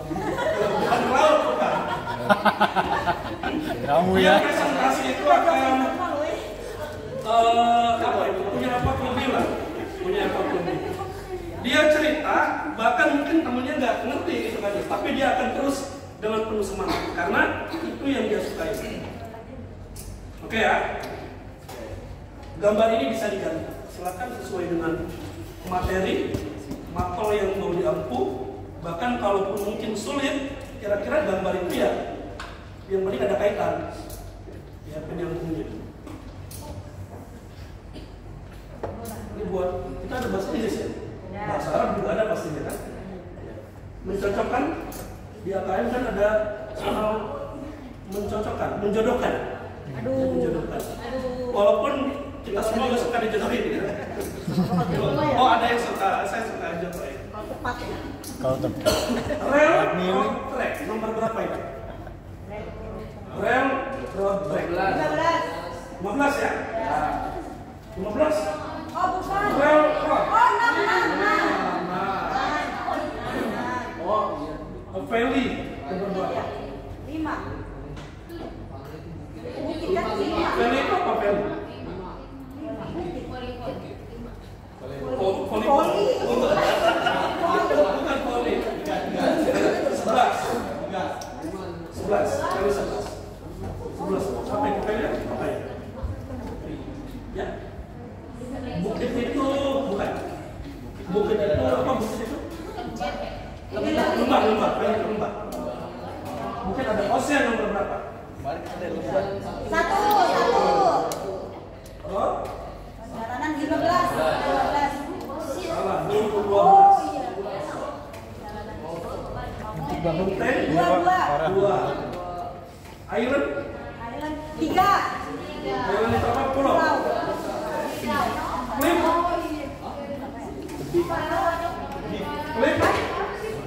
Bukan laut, bukan. Kamu Dia ya. presentasi itu akan apa itu? Punya apa lebih lah. Punya apa lebih. Dia cerita, bahkan mungkin temennya nggak ngerti gitu kan, tapi dia akan terus dengan penuh semangat karena itu yang dia sukai. Oke ya. Gambar ini bisa diganti. Silakan sesuai dengan materi, mapel yang mau diampu. Bahkan kalaupun mungkin sulit, kira-kira gambar itu ya yang penting ada kaitan. Ya penyambungnya. Ini buat kita ada bahasa Inggris ya. Bahasa Arab juga ada pastinya kan. Mencocokkan di AKM kan ada soal mencocokkan, menjodohkan. Menjodohkan. Walaupun kita semua gak suka dijodohin ya. Oh ada yang suka, saya suka jodohin. Kalau tepat. Rel road track nomor berapa itu? Rel road track 15 ya? 15? Oh bukan. Rel road. Oh 6. Oh iya. Valley nomor berapa? 5. Bukit kan 5. Valley itu apa valley? Voli. Bukan voli. 11. Kali 11. 11. Sampai ke valley apa ya? Ya. Bukit itu bukan. Bukit itu apa bukit itu? Lembah. Mungkin ada ocean nomor berapa? 1. Oh? Jalanan 15. Salah, 12. Oh iya. Mountain 2. Island 3. Island itu apa? Pulau. Cliff. Cliff.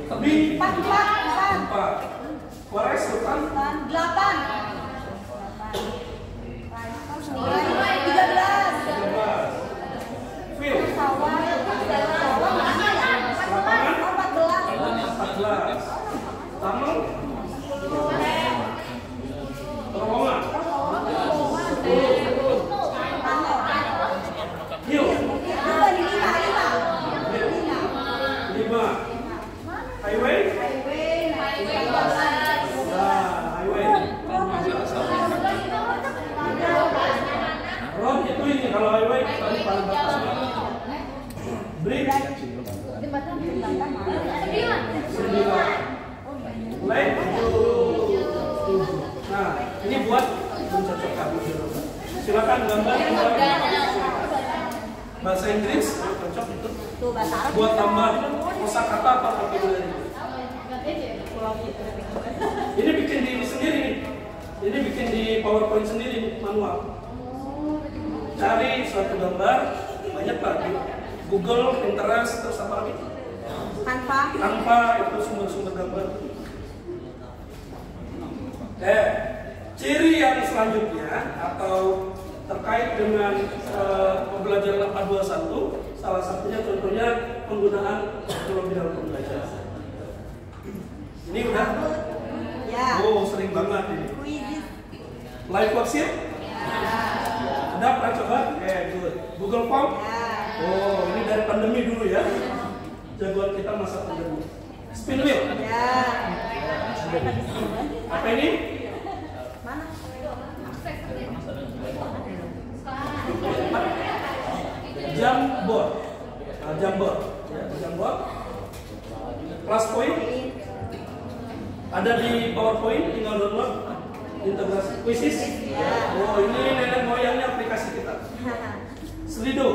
Tebing. 4. Forest hutan. 8. 13. Ini buat mencocokkan. Silakan gambar. Bahasa Inggris cocok itu. Buat tambah kosakata atau vocabulary. Ini bikin di sendiri nih. Ini bikin di PowerPoint sendiri manual. Cari suatu gambar, banyak lagi. Google, Pinterest, terus apa lagi? Tanpa itu sumber-sumber gambar. Ciri yang selanjutnya atau terkait dengan pembelajaran A21, salah satunya contohnya penggunaan teknologi dalam pembelajaran. Ini udah? Ya. Oh, sering banget ini. Live worksheet? Udah pernah coba? Good. Google Form? Oh, ini dari pandemi dulu ya. Jagoan kita masa pandemi. Spin wheel? Ya. Apa ini? Mana? Jamboard. Jamboard. Ya, Jamboard. Plus point. Ada di PowerPoint, tinggal download. Integrasi Quizzes. Oh, ini nenek moyangnya aplikasi kita. Slido.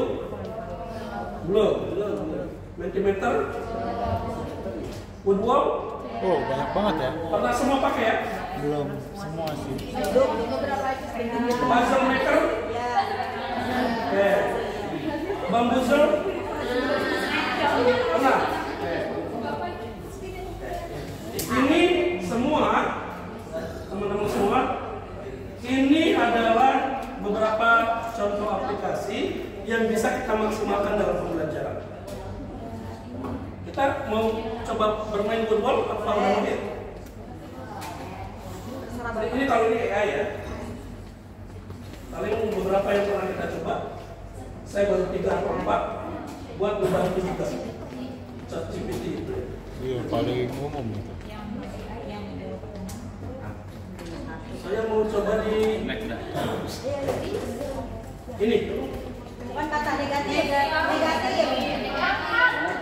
Belum. Mentimeter. Woodwall. Oh, banyak banget ya. Pernah semua pakai ya? Belum semua sih. Puzzle maker. Bamboozle. Pernah? Ini semua, teman-teman semua, ini adalah beberapa contoh aplikasi yang bisa kita maksimalkan dalam pembelajaran. Kita mau coba bermain woodball apa udah mungkin? Ini kalau ini AI ya. Paling beberapa yang pernah kita coba. Saya baru 3 atau 4 buat membantu juga. ChatGPT itu. Iya, paling umum itu. Saya mau coba di ini. Bukan kata negatif.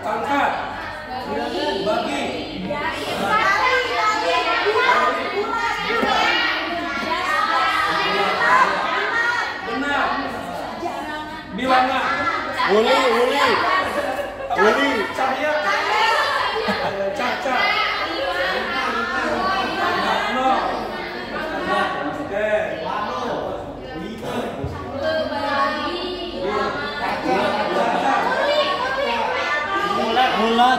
Pangkat. Bagi. Benar. Bilangan. Uli. Cahaya. Caca. No. Oke. Mulat.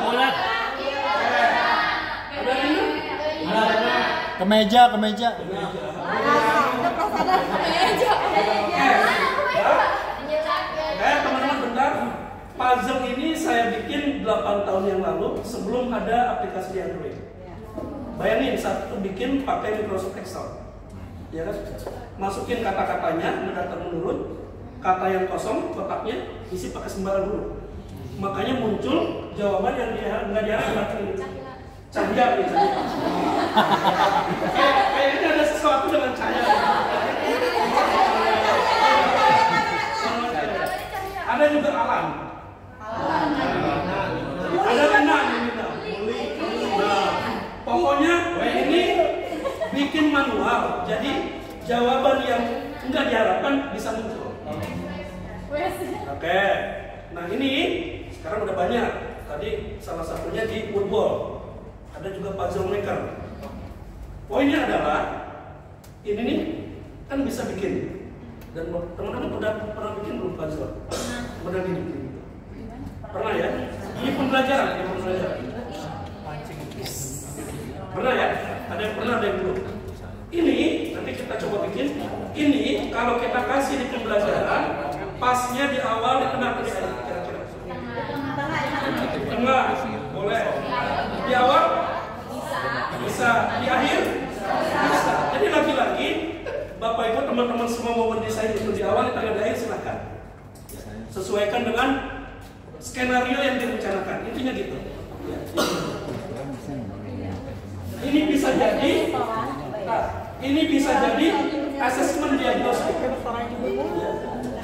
Kemeja. Teman-teman bentar. Puzzle ini saya bikin 8 tahun yang lalu sebelum ada aplikasi di Android. Bayangin satu bikin pakai Microsoft Excel, ya kan? Masukin kata-katanya, mendatar menurun, kata yang kosong kotaknya isi pakai sembarang dulu. Makanya muncul jawaban yang dia nggak diharapkan. Cahaya gitu. Kayaknya ada sesuatu dengan cahaya. Ada juga alam. Ada benang ini. Nah, pokoknya ini bikin manual. Jadi jawaban yang nggak diharapkan bisa muncul. Oke. Nah ini sekarang udah banyak. Tadi salah satunya di woodball. Ada juga puzzle maker. Poinnya adalah ini nih kan bisa bikin. Dan teman-teman udah pernah bikin belum puzzle? Pernah bikin? Pernah ya? Ini pembelajaran. Pernah ya? Ada yang pernah, ada yang belum. Ini nanti kita coba bikin. Ini kalau kita kasih di pembelajaran, pasnya di awal di tengah atau di akhir kira-kira? Tengah, boleh. Di awal? Bisa. Di akhir? Bisa. Jadi lagi-lagi, Bapak Ibu teman-teman semua mau mendesain itu di awal, di tengah, di akhir silahkan. Sesuaikan dengan skenario yang direncanakan. Intinya gitu. Ini bisa jadi asesmen diagnostik.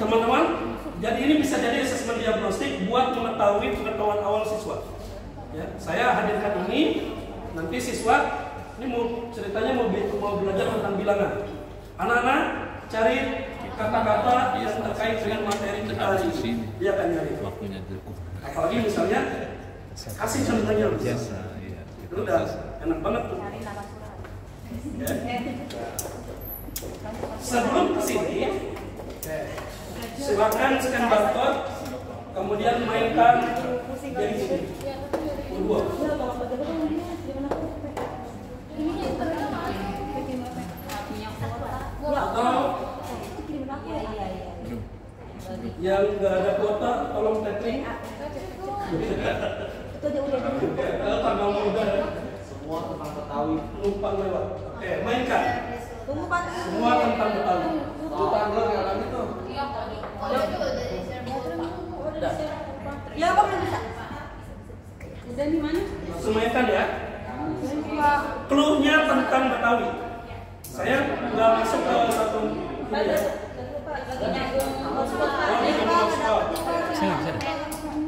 Teman-teman, jadi ini bisa jadi asesmen diagnostik buat mengetahui pengetahuan awal siswa. Ya, saya hadirkan ini, nanti siswa ini mau ceritanya mau belajar tentang bilangan. Anak-anak cari kata-kata yang terkait dengan materi kita hari ini. Dia akan nyari. Waktunya dulu. Apalagi misalnya kasih contohnya Biasa, iya. itu udah enak banget tuh. Ya. Sebelum kesini, silakan scan barcode, kemudian mainkan dari sini. Dua. Atau yang nggak ada kuota, tolong tapping. Kalau tanggal muda, Semua tentang Betawi. numpang lewat. Oke, mainkan. Tunggu Pak. Semua tentang Betawi. Itu tanggal yang itu. Ya, Pak belum bisa. Udah di mana? Langsung mainkan ya. Clue-nya tentang Betawi. Saya nggak masuk ke satu ini ya.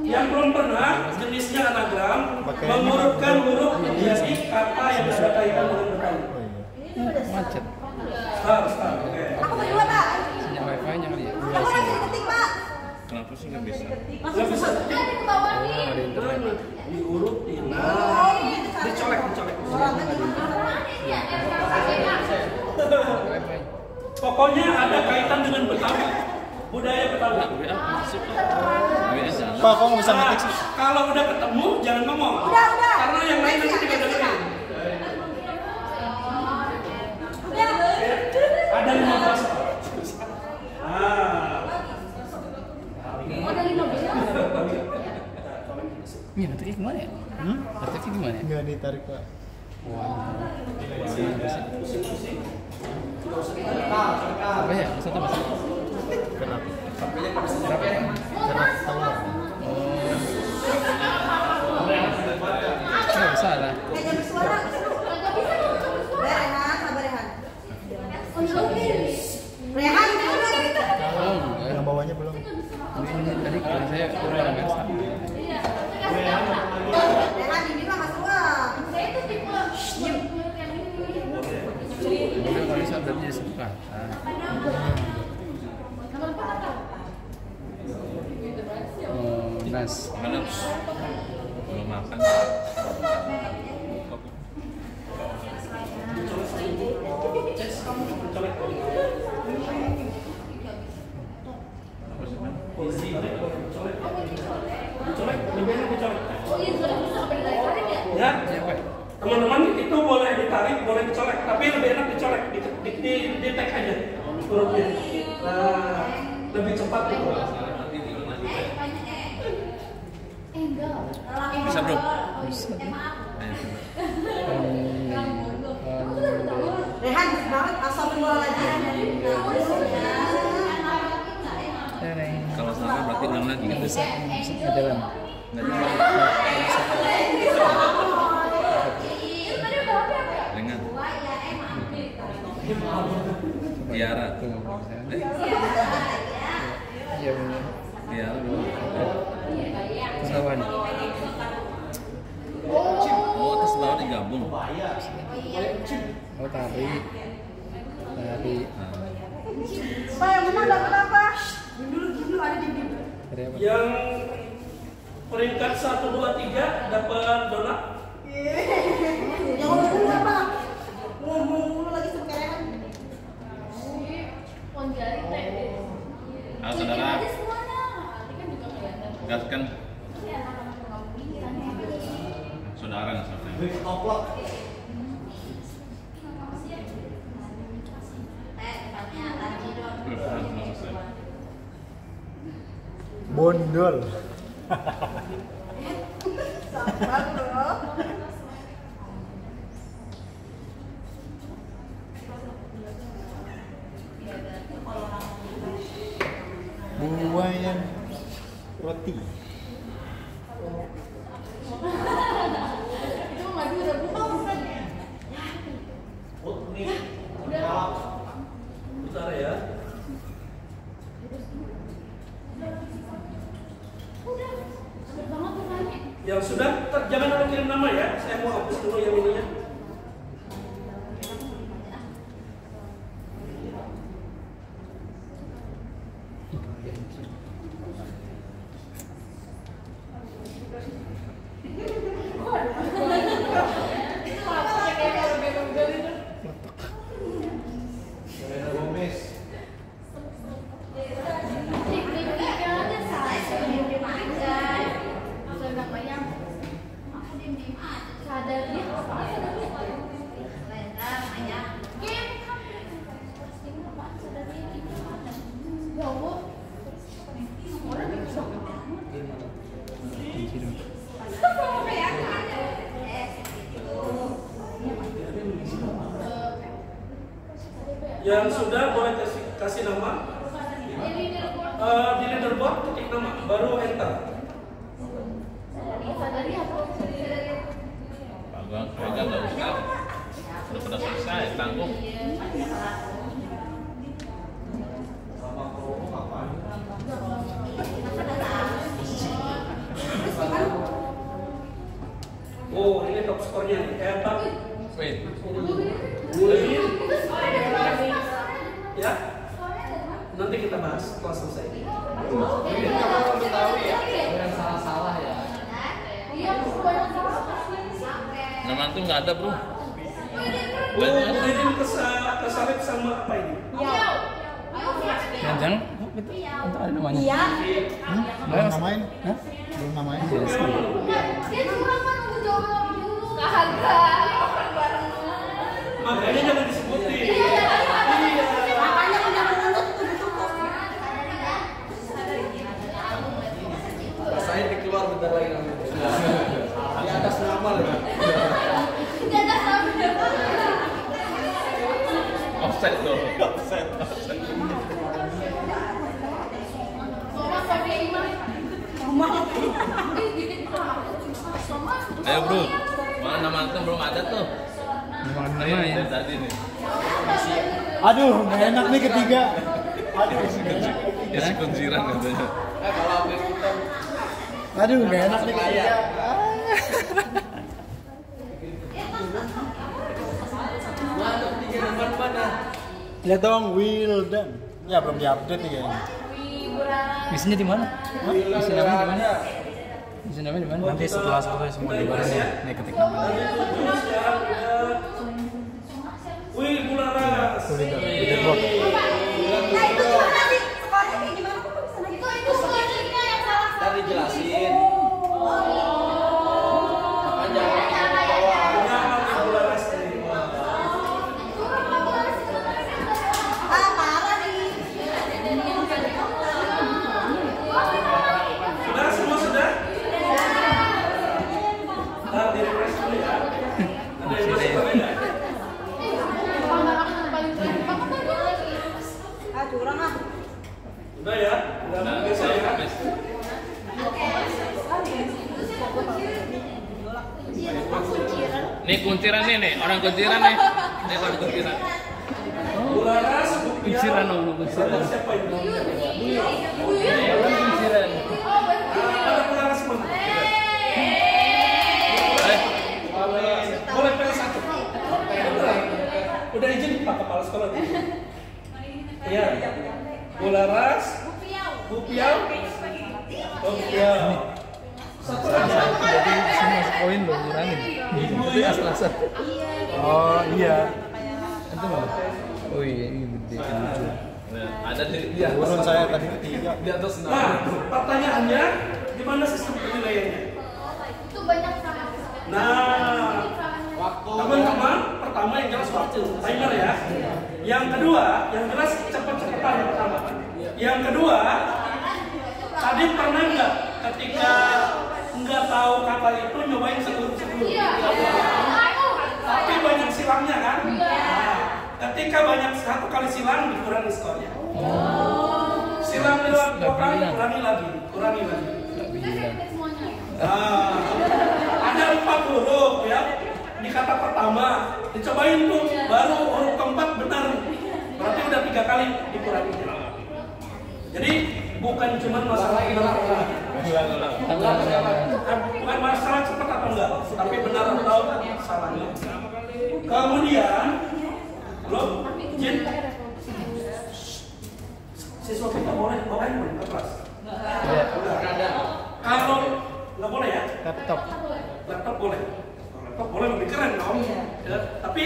Yang belum pernah jenisnya anagram mengurutkan huruf menjadi kata yang ada kaitan dengan Betawi. Macet. Harus, oke. Aku berdua, Pak. Sinyal wifi-nya kali ya? Kamu lagi ketik, Pak. Kenapa sih nggak bisa? Nggak bisa. Diurutin. Dicolek. Pokoknya ada kaitan dengan Betawi, budaya Betawi. Pak, kok nggak bisa ngetik sih? Kalau udah ketemu jangan ngomong. Udah. Karena yang lain nanti tidak dengerin. Ada 15. Ini ngetiknya gimana ya? Ngetiknya gimana ya? Nggak ditarik, Pak. Apa ya? Masa tuh masih? Kenapa? Berapa ya? Kerak telur. Nggak bisa lah. Jangan bersuara. Rehan, sabar Rehan. Rehan, Oh, enggak. Yang bawahnya belum. Ini tadi kalau saya kurang biasa. Rehan ini mah Mas Ruang. Udah kalau bisa berarti jadi satu kata. Oh, nas. Mana? Belum makan. Ya, teman-teman itu boleh ditarik, boleh dicolek, tapi lebih enak dicolek, di tag aja hurufnya. Nah, lebih cepat itu. Bisa bro? Rehan, banget astagfirullahaladzim. Kalau salah berarti ulang lagi kan bisa jalan. Dengan Tiara. Iya benar. Tiara belum. Pesawat. Oh, atas bawah digabung. Oh, tari. Pak yang menang dapat apa? Dulu ada di sini. Yang peringkat 1, 2, 3 dapat donat. Yang udah dulu apa? Ngomong dulu lagi sama Rehan. Halo saudara. Gaskan. Saudara nggak saudara. Bondol. Sabar bro. Buayan roti. Bentar ya. Yang sudah, jangan ada kirim nama ya. Saya mau hapus dulu yang ininya. Yang sudah boleh kasih nama. Di leaderboard ketik nama, baru enter. Pegang nggak usah. Udah pada selesai, tanggung. Oh, ini top skornya nih. Wait. Ya, nanti kita bahas setelah selesai. Yang salah-salah ya. Nama itu nggak ada bro. Udin kesalip sama apa ini? Jangan itu ada namanya. Iya. Belum namain? Hah? Belum namain? Makanya jangan disebutin. Makanya punya menuntut itu ditutup. Saya dikeluar bentar lagi namanya. Di atas nama lagi. Offset tuh. Ayo bro, mana nama itu belum ada tuh. Belum ada Ayo, nama ya. dari tadi nih. Aduh, nggak enak nih ketiga. Aduh, Ya si kunjiran katanya. Kalau aku ikutan aduh, nggak enak nih ketiga. mana tiga nomor mana? Lihat dong, Wildan. Ya belum diupdate nih kayaknya. Misinya di mana? Misi namanya di mana? Misi namanya di mana? Nanti setelah selesai semua di mana nih? Nih ketik namanya. Wih, Bularas. Leaderboard. Nah itu gimana sih? Skornya kayak gimana? Kok bisa naik? Itu selanjutnya yang salah. Tadi jelasin. Ah, parah nih. Sudah, semua sudah? Nah, di refresh dulu ya. Ada yang masuk apa enggak? Ah, curang ah. Udah ya? Udah biasa ya? Nih kunciran nih, orang kunciran nih. Nih orang kunciran. Bularas, Kunciran dong, kunciran. Siapa ini? Kunciran. Ada Bularas mana? Boleh pilih satu. Udah izin Pak Kepala Sekolah. Iya. Bularas, Bupiau, Bupiau. Satu aja. Jadi semua poin lo kurangin. Itu asal-asal. Oh iya. Itu mana? Oh iya, ini gede kan lucu. Ada di Turun saya tadi ketiga. Di atas nama. Nah, pertanyaannya gimana sistem penilaiannya? Itu banyak sama. Nah, Waktu. teman-teman, pertama yang jelas waktu, timer ya. Yang kedua, yang jelas cepet-cepetan yang pertama. Yang kedua, tadi pernah nggak ketika nggak tahu kata itu nyobain sebelum-sebelum? Tapi banyak silangnya kan? Nah, ketika banyak satu kali silang dikurangi skornya. Silang kurangi lagi. Nah, ada 4 huruf ya di kata pertama, dicobain tuh, baru huruf keempat benar, berarti udah 3 kali dikurangi. Jadi bukan cuma masalah benar atau enggak, bukan masalah cepat atau enggak, tapi benar atau salahnya. Kemudian, lo Jin, siswa kita boleh bawa handphone ke kelas? Iya. Kalau nggak boleh ya? Laptop. Laptop boleh. Laptop boleh lebih keren dong. Ya, tapi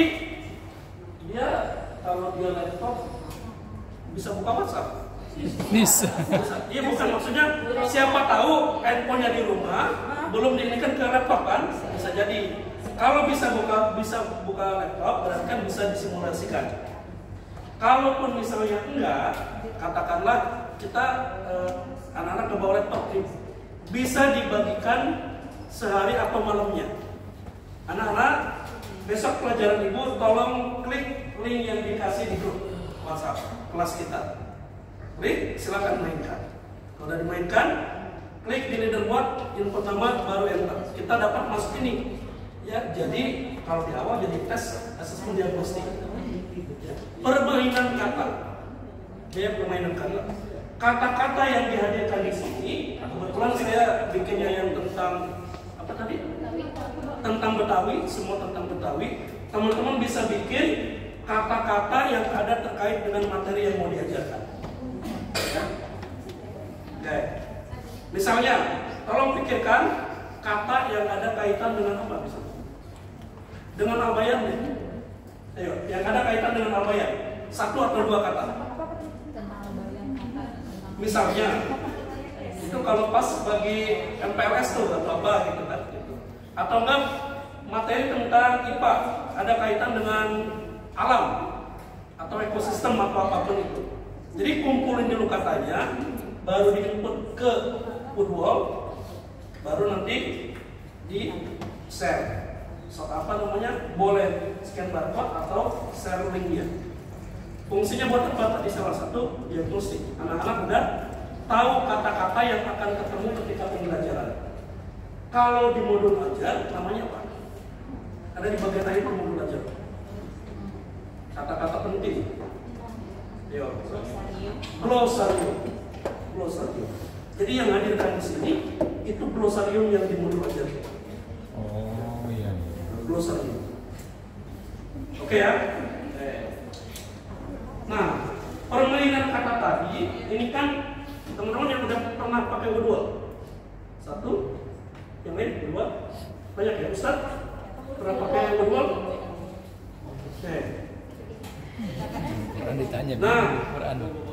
dia kalau dia laptop bisa buka WhatsApp. Nis. Iya bukan maksudnya siapa tahu handphonenya di rumah belum diinikan ke laptop kan? Bisa jadi. Kalau bisa buka laptop berarti kan bisa disimulasikan. Kalaupun misalnya enggak, katakanlah kita anak-anak ke bawa laptop bisa dibagikan sehari atau malamnya. Anak-anak besok pelajaran ibu tolong klik link yang dikasih di grup WhatsApp kelas kita. Klik, silakan mainkan. Kalau udah dimainkan, klik di leaderboard yang pertama baru enter. Kita dapat masuk ini. Ya, jadi kalau di awal jadi tes asesmen diagnostik. Ya. Permainan kata. Dia permainan kata. Kata-kata yang dihadirkan di sini, kebetulan saya bikinnya yang tentang apa tadi? Tentang Betawi, semua tentang Betawi. Teman-teman bisa bikin kata-kata yang ada terkait dengan materi yang mau diajarkan. Ya. Misalnya, tolong pikirkan kata yang ada kaitan dengan apa misalnya? Dengan albayan nih. Ayo, yang ada kaitan dengan albayan. Satu atau dua kata. Misalnya, itu kalau pas bagi MPLS tuh atau apa gitu kan? Gitu. Atau enggak materi tentang IPA ada kaitan dengan alam atau ekosistem atau apapun itu. Jadi kumpulin dulu katanya, baru diinput ke Woodwall, baru nanti di share. So, apa namanya? Boleh scan barcode atau share linknya. Fungsinya buat apa? Tadi salah satu diagnostik. Anak-anak udah tahu kata-kata yang akan ketemu ketika pembelajaran. Kalau di modul ajar namanya apa? Ada di bagian akhir modul ajar. Kata-kata penting. Yo. Glosarium. Glosarium. Jadi yang hadirkan di sini itu glosarium yang di modul ajar. Oh iya. Glosarium. Oke ya. Nah, permainan kata tadi ini kan teman-teman yang udah pernah pakai Woodwall. Satu, yang lain dua, banyak ya Ustaz? Pernah pakai Woodwall? Oke. Ditanya. Nah,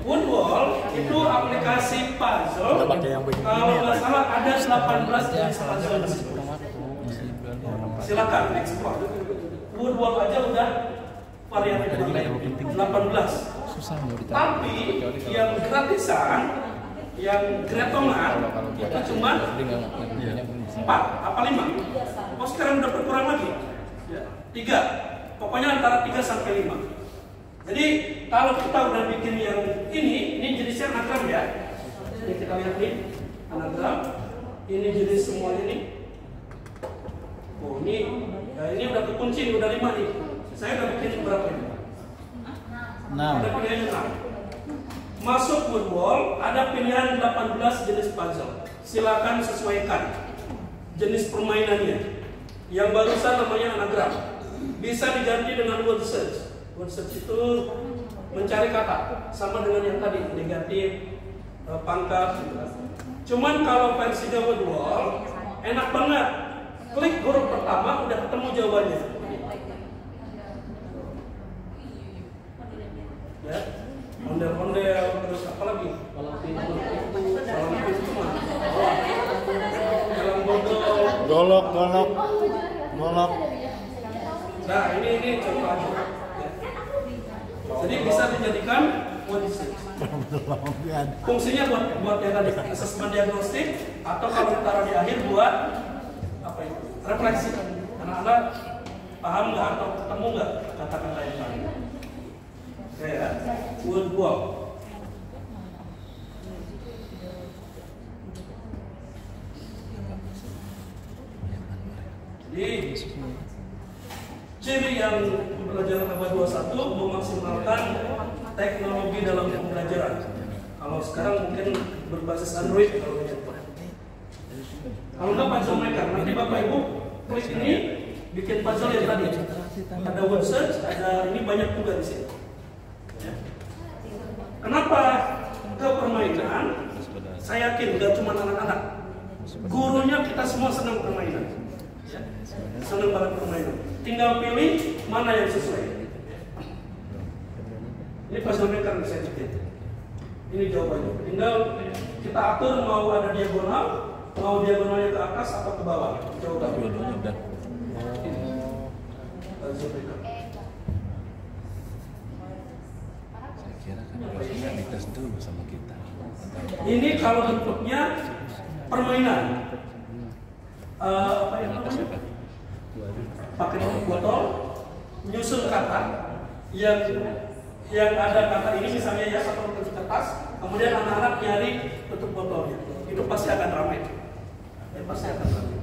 Woodwall itu aplikasi puzzle. Kalau nggak salah ada 18 jenis puzzle. Silakan explore. Woodwall aja udah variatif 18. Tapi yang gratisan, yang gratongan itu cuma 4 apa 5. Oh sekarang udah berkurang lagi. 3. Pokoknya antara 3 sampai 5. Jadi kalau kita udah bikin yang ini jenisnya anagram ya. Ini kita lihat nih, anagram. Ini jenis semua ini. Oh ini udah kekunci, udah 5 nih. Saya udah bikin berapa ini? 6. Ada pilihan 6. Masuk Woodwall, ada pilihan 18 jenis puzzle. Silakan sesuaikan jenis permainannya. Yang barusan namanya anagram. Bisa diganti dengan word search. Word search itu mencari kata, sama dengan yang tadi, negatif, pangkat. Cuman kalau versinya Woodwall, enak banget. Klik huruf pertama, udah ketemu jawabannya. Ya, ondel-ondel, terus apa lagi? Dalam pintu mah. Dalam botol. Golok. Nah, ini contoh aja. Ya. Jadi bisa dijadikan word search. Fungsinya buat yang tadi asesmen diagnostik atau kalau ditaruh di akhir buat apa itu? Refleksi. Anak-anak paham nggak atau ketemu nggak kata-kata yang tadi? Oke ya, Woodwall. Jadi ciri yang pembelajaran abad 21 memaksimalkan teknologi dalam pembelajaran. Kalau sekarang mungkin berbasis Android kalau nggak puzzle maker. Nanti Bapak Ibu klik ini bikin puzzle yang tadi. Ada word search, ada ini banyak juga di sini. Ya. Kenapa ke Saya yakin gak cuma anak-anak, gurunya kita semua senang permainan, ya. Senang banget permainan. Tinggal pilih mana yang sesuai. Ini pasalnya kan saya cek. Ini jawabannya. Tinggal kita atur mau ada diagonal, mau diagonalnya ke atas atau ke bawah. Jawabannya. Dua-duanya udah. Saya kira kan harusnya dites dulu sama kita. Ini kalau bentuknya permainan. Apa yang namanya? Pakai botol, nyusun kata yang ada kata ini misalnya ya satu bentuk kertas, kemudian anak-anak nyari bentuk botolnya. Itu pasti akan ramai. Ya, pasti akan ramai.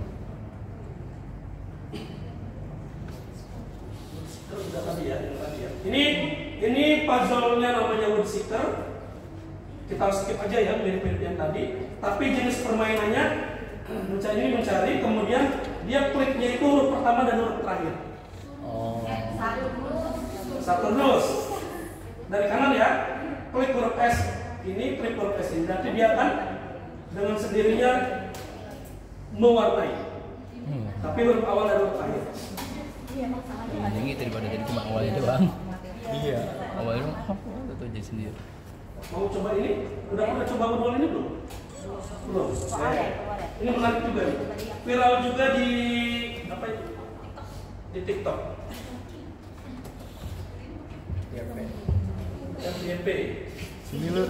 Sudah tadi ya, Ini puzzle-nya namanya wood seeker. Kita skip aja ya mirip-mirip yang tadi. Tapi jenis permainannya mencari, kemudian dia kliknya itu huruf pertama dan huruf terakhir. Satu terus. Dari kanan ya, klik huruf S ini, klik huruf S ini. Nanti dia akan dengan sendirinya mewarnai. Tapi huruf awal dan huruf akhir. Yang itu daripada jadi cuma awalnya doang. Iya. Awalnya itu aja sendiri. Mau coba ini? Udah pernah coba berdua ini belum? Belum. Ini menarik juga nih. Viral juga di apa itu? Di TikTok. FYP. Sini lu.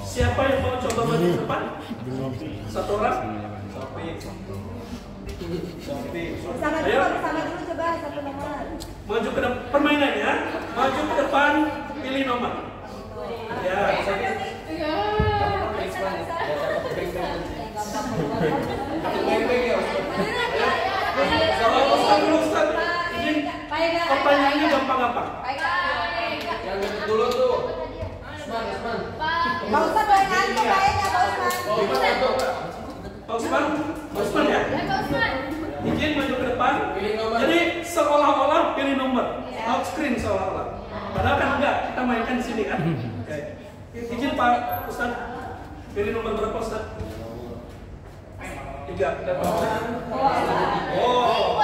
Siapa yang mau coba maju ke depan? Satu orang? Bersama dulu coba satu nomor. Maju ke depan permainannya. Maju ke depan, pilih nomor. Ya. Kalau Ustaz izin pertanyaannya gampang-gampang. Yang dulu tuh. Pak Ustaz boleh ngantuk kayaknya Pak Ustaz. Pak Usman ya? Izin maju ke depan. Jadi seolah-olah pilih nomor, out screen seolah-olah. Padahal kan enggak, kita mainkan di sini kan. Oke. Izin Pak Ustaz, pilih nomor berapa Ustaz? 3. Oh.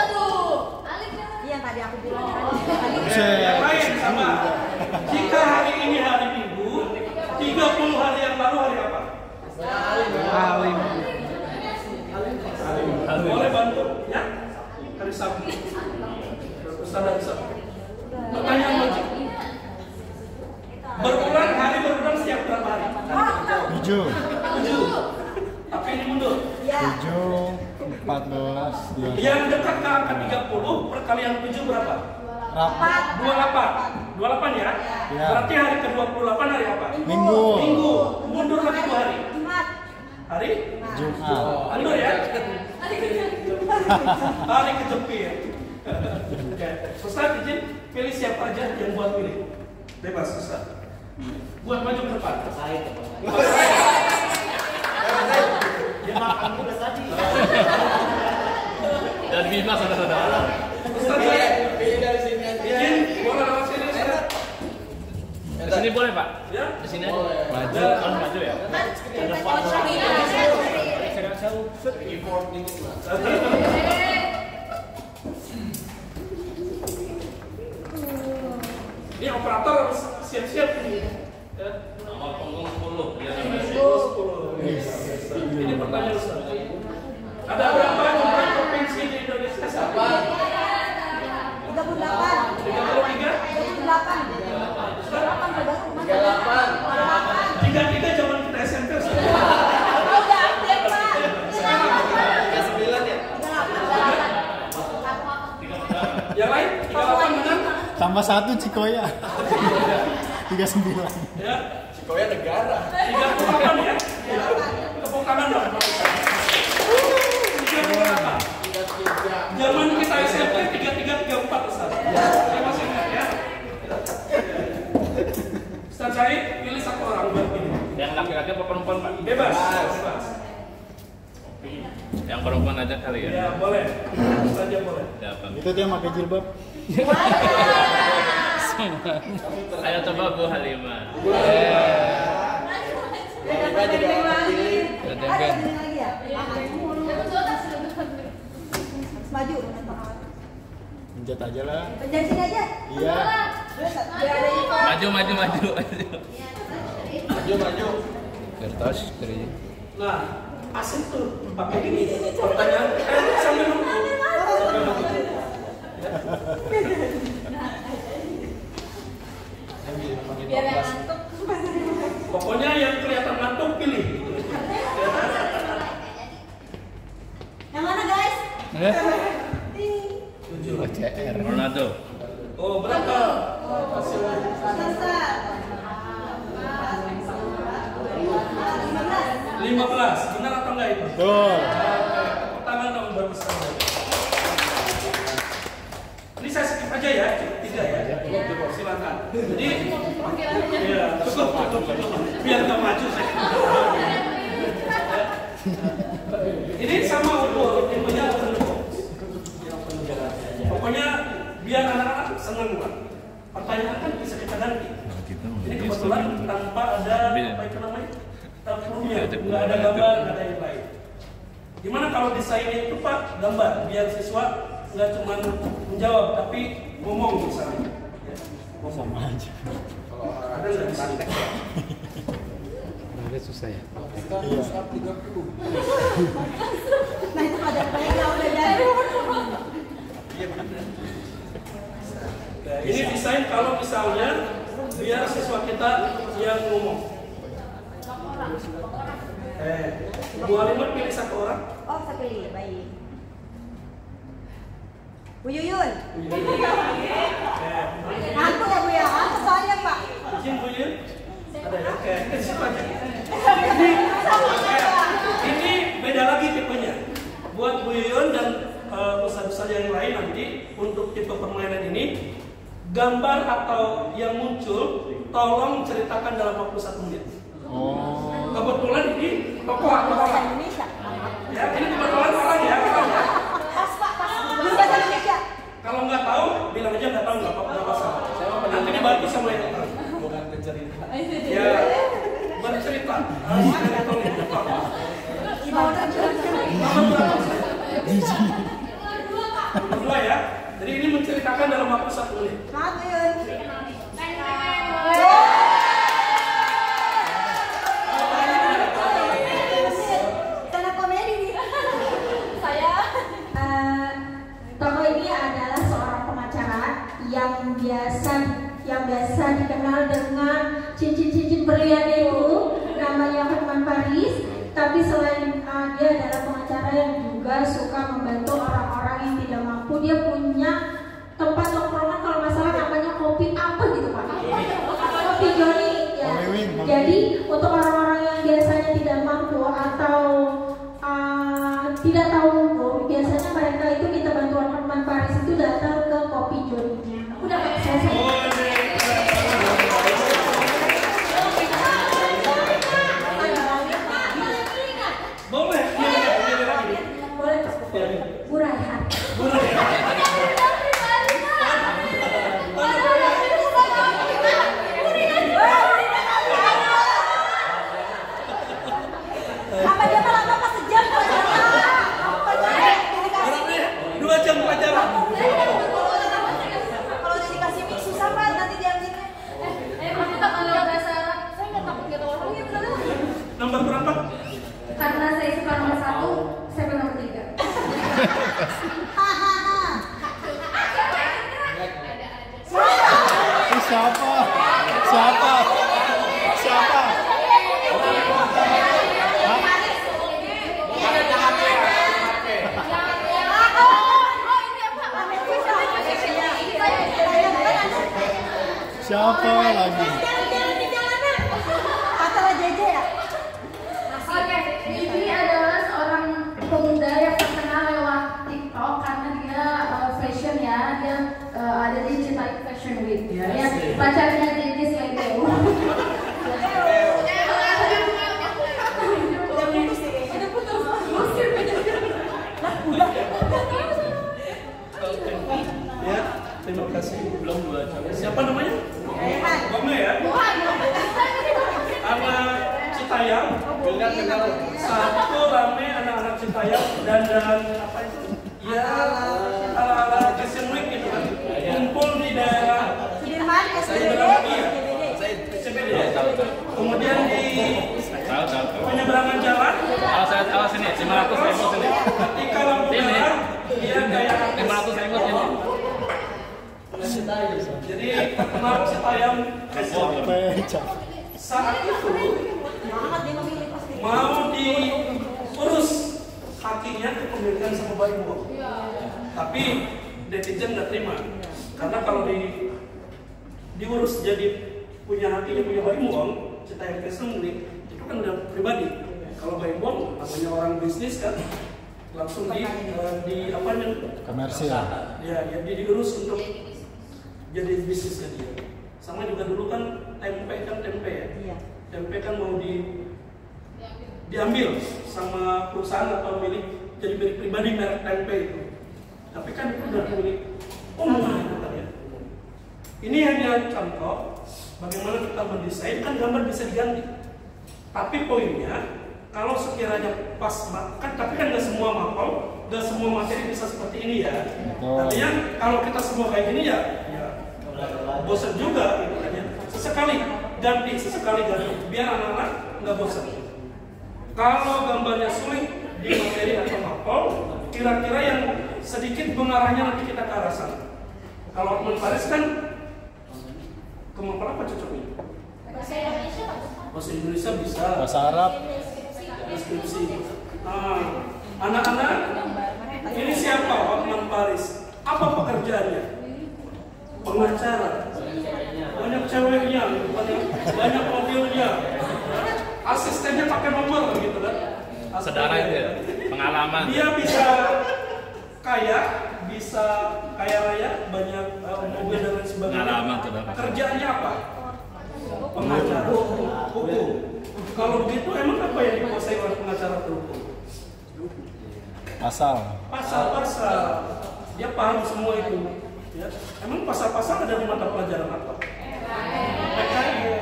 Iya tadi aku bilang Yang lain sama. Jika hari ini hari Minggu, 30 hari yang lalu hari apa? Boleh bantu ya? Hari Sabtu. Ustaz hari Sabtu. Pertanyaan wajib. Hari berulang setiap berapa hari? 7. 7. Tapi ini mundur. 7, 14, 2. Yang dekat ke angka 30 perkalian 7 berapa? 28. 28 ya? Ya. Berarti hari ke-28 hari apa? Minggu. Mundur lagi 2 hari. Hari? Jumat. Mundur ya? Hari kejepit. Oke. Ustaz izin pilih siapa aja yang buat pilih. Bebas Ustaz. Buat maju ke depan. Dia makan udah tadi. Dan Bima saudara-saudara. Ustaz saya Pilih dari sini aja. izin boleh lewat sini Ustaz. Di sini boleh Pak? Ya? Di sini. Maju. Maju ya. Ini operator harus siap-siap ini. Ya. Nomor punggung 10. Ya. 10. Ini pertanyaan Ustaz. Ada berapa jumlah provinsi di Indonesia saat ini? 38. 33 zaman kita SMP Ustaz. Udah update Pak. Yang lain 38 benar? Tambah 1 Cikoya. 39. Ya. Cikoya negara. 38 ya. Tepuk tangan dong. 38. Zaman kita SMP 33 34 Ustaz. Saya masih ingat ya. Ustaz Said pilih satu orang buat ini. Yang laki-laki apa perempuan Pak? Bebas. Bebas. Yang perempuan aja kali ya. Ya boleh. Saja boleh. Ya, Pak. Itu dia pakai jilbab. Ayo coba Bu Halimah. Maju. Penjat aja lah. Penjat sini aja. Iya. Maju. Maju. Kertas dari. Nah, asik tuh pakai gini. Pertanyaan sambil nunggu. Biar yang ngantuk. Pokoknya yang kelihatan ngantuk pilih. Yang mana guys? OCR. Ronaldo. Oh, berapa? Selesai. 15. Benar atau enggak itu? Betul. Tepuk tangan dong bagus sekali. Ini saya skip aja ya, cukup 3 ya. Silakan. Jadi, ya cukup. Biar nggak maju saya. Ini sama ukur, tipenya ukur. Pokoknya biar anak-anak senang lah. Pertanyaan kan bisa kita ganti. Ini kebetulan tanpa ada apa itu namanya? Tampurnya, nggak ada gambar, nggak ada yang lain. Gimana kalau desainnya itu Pak gambar, biar siswa nggak cuma menjawab tapi ngomong misalnya. Ya, ngomong aja. Kalau ada nggak bisa. Ada susah ya. Nah itu ada banyak udah jadi. Nah, ini desain kalau misalnya biar siswa kita yang ngomong. Bu Halimah pilih 1 orang. Oh saya pilih, baik. Bu Yuyun. Aku ya Bu ya, aku soalnya Pak. Izin Bu Yuyun. Ada ya? Oke, siapa aja? Ini beda lagi tipenya. Buat Bu Yuyun dan ustaz-ustaz yang lain nanti untuk tipe permainan ini, gambar atau yang muncul tolong ceritakan dalam waktu 1 menit. Kebetulan ini tokoh orang Indonesia. Ya, ini kebetulan orang ya. Bahasa Indonesia. Kalau nggak tahu, bilang aja nggak tahu nggak masalah. Nanti dibantu sama yang tahu. Bukan bercerita. Ya, bercerita. Berdua ya. Jadi ini menceritakan dalam waktu 1 menit. Maaf Yuyun. Stand-up komedi nih. Saya Tokoh ini adalah seorang pengacara yang biasa dikenal dengan cincin-cincin berlian itu, namanya Hotman Paris. Tapi selain dia adalah pengacara yang juga suka membantu orang-orang yang tidak mampu. Dia punya tempat tongkrongan kalau nggak salah namanya kopi apa gitu Pak? Kopi Joni ya. Jadi untuk orang-orang yang biasanya tidak mampu atau tidak tahu biasanya mereka itu minta bantuan Hotman Paris itu datang ke kopi Joni-nya. Udah Pak, selesai. Boleh. Boleh Pak. Bu Raihan. Apa dia malah apa sejam Berapa? 2 jam pelajaran. Kalau udah dikasih mix susah Pak nanti diambilnya. kamu tak kenal bahasa Arab. Saya nggak takut gitu orang ya benar. Nomor berapa? Karena saya suka nomor 1, saya nomor 3. Siapa? Siapa lagi? Antara JJ ya? Oke, ini adalah seorang pemuda yang terkenal lewat TikTok karena dia fashion ya, dia ada di Citai Fashion Week ya, pacarnya Didi Slego. Ya, Terima kasih. Belum 2 jam. Siapa namanya? Bome ya? Anak Citayam. Satu rame anak-anak Citayam dan apa itu? Ya, ala-ala Fashion Week gitu kan. Kumpul di daerah Sudirman, SCBD ya. Kemudian di Tahu. penyeberangan jalan. Awas sini, 500.000 sini. Ketika lampu merah, dia kayak 500.000 sini. jadi kenapa Citayam Fashion Week? Saat itu mau diurus hakinya kepemilikan sama Bayi Buang. Tapi netizen nggak terima karena kalau diurus jadi punya hakinya punya Bayi Buang, Citayam Fashion Week itu kan udah pribadi. Kalau Bayi Buang namanya orang bisnis kan langsung di apa nih? Komersial. Ya, jadi diurus untuk jadi bisnisnya dia. Sama juga dulu kan tempe ya. Iya. Tempe kan mau diambil sama perusahaan atau jadi milik pribadi merek tempe itu. Tapi kan itu udah milik umum gitu kan ya. Ini hanya contoh bagaimana kita mendesain, kan gambar bisa diganti. Tapi poinnya kalau sekiranya pas kan, tapi kan nggak semua mapel, nggak semua materi bisa seperti ini ya. Artinya kalau kita semua kayak gini ya bosan juga gitu kan ya. Sesekali ganti, biar anak-anak nggak bosan. Kalau gambarnya sulit di materi atau mapel, kira-kira yang sedikit mengarahnya nanti kita ke arah sana. Kalau Paris kan ke mapel apa cocoknya? Bahasa Indonesia bisa. Bahasa Arab. Deskripsi. Nah, anak-anak, ini siapa Hotman Paris? Apa pekerjaannya? Pengacara. Banyak ceweknya, banyak mobilnya. Asistennya pakai nomor gitu kan? Saudara itu ya, pengalaman. Dia bisa kaya raya, banyak mobil dan lain sebagainya. Pengalaman tuh, Bapak. Kerjaannya apa? Pengacara, hukum. Kalau begitu emang apa yang dikuasai oleh pengacara hukum? Pasal-pasal. Dia paham semua itu. Ya. Emang pasal-pasal ada di mata pelajaran apa? PKN.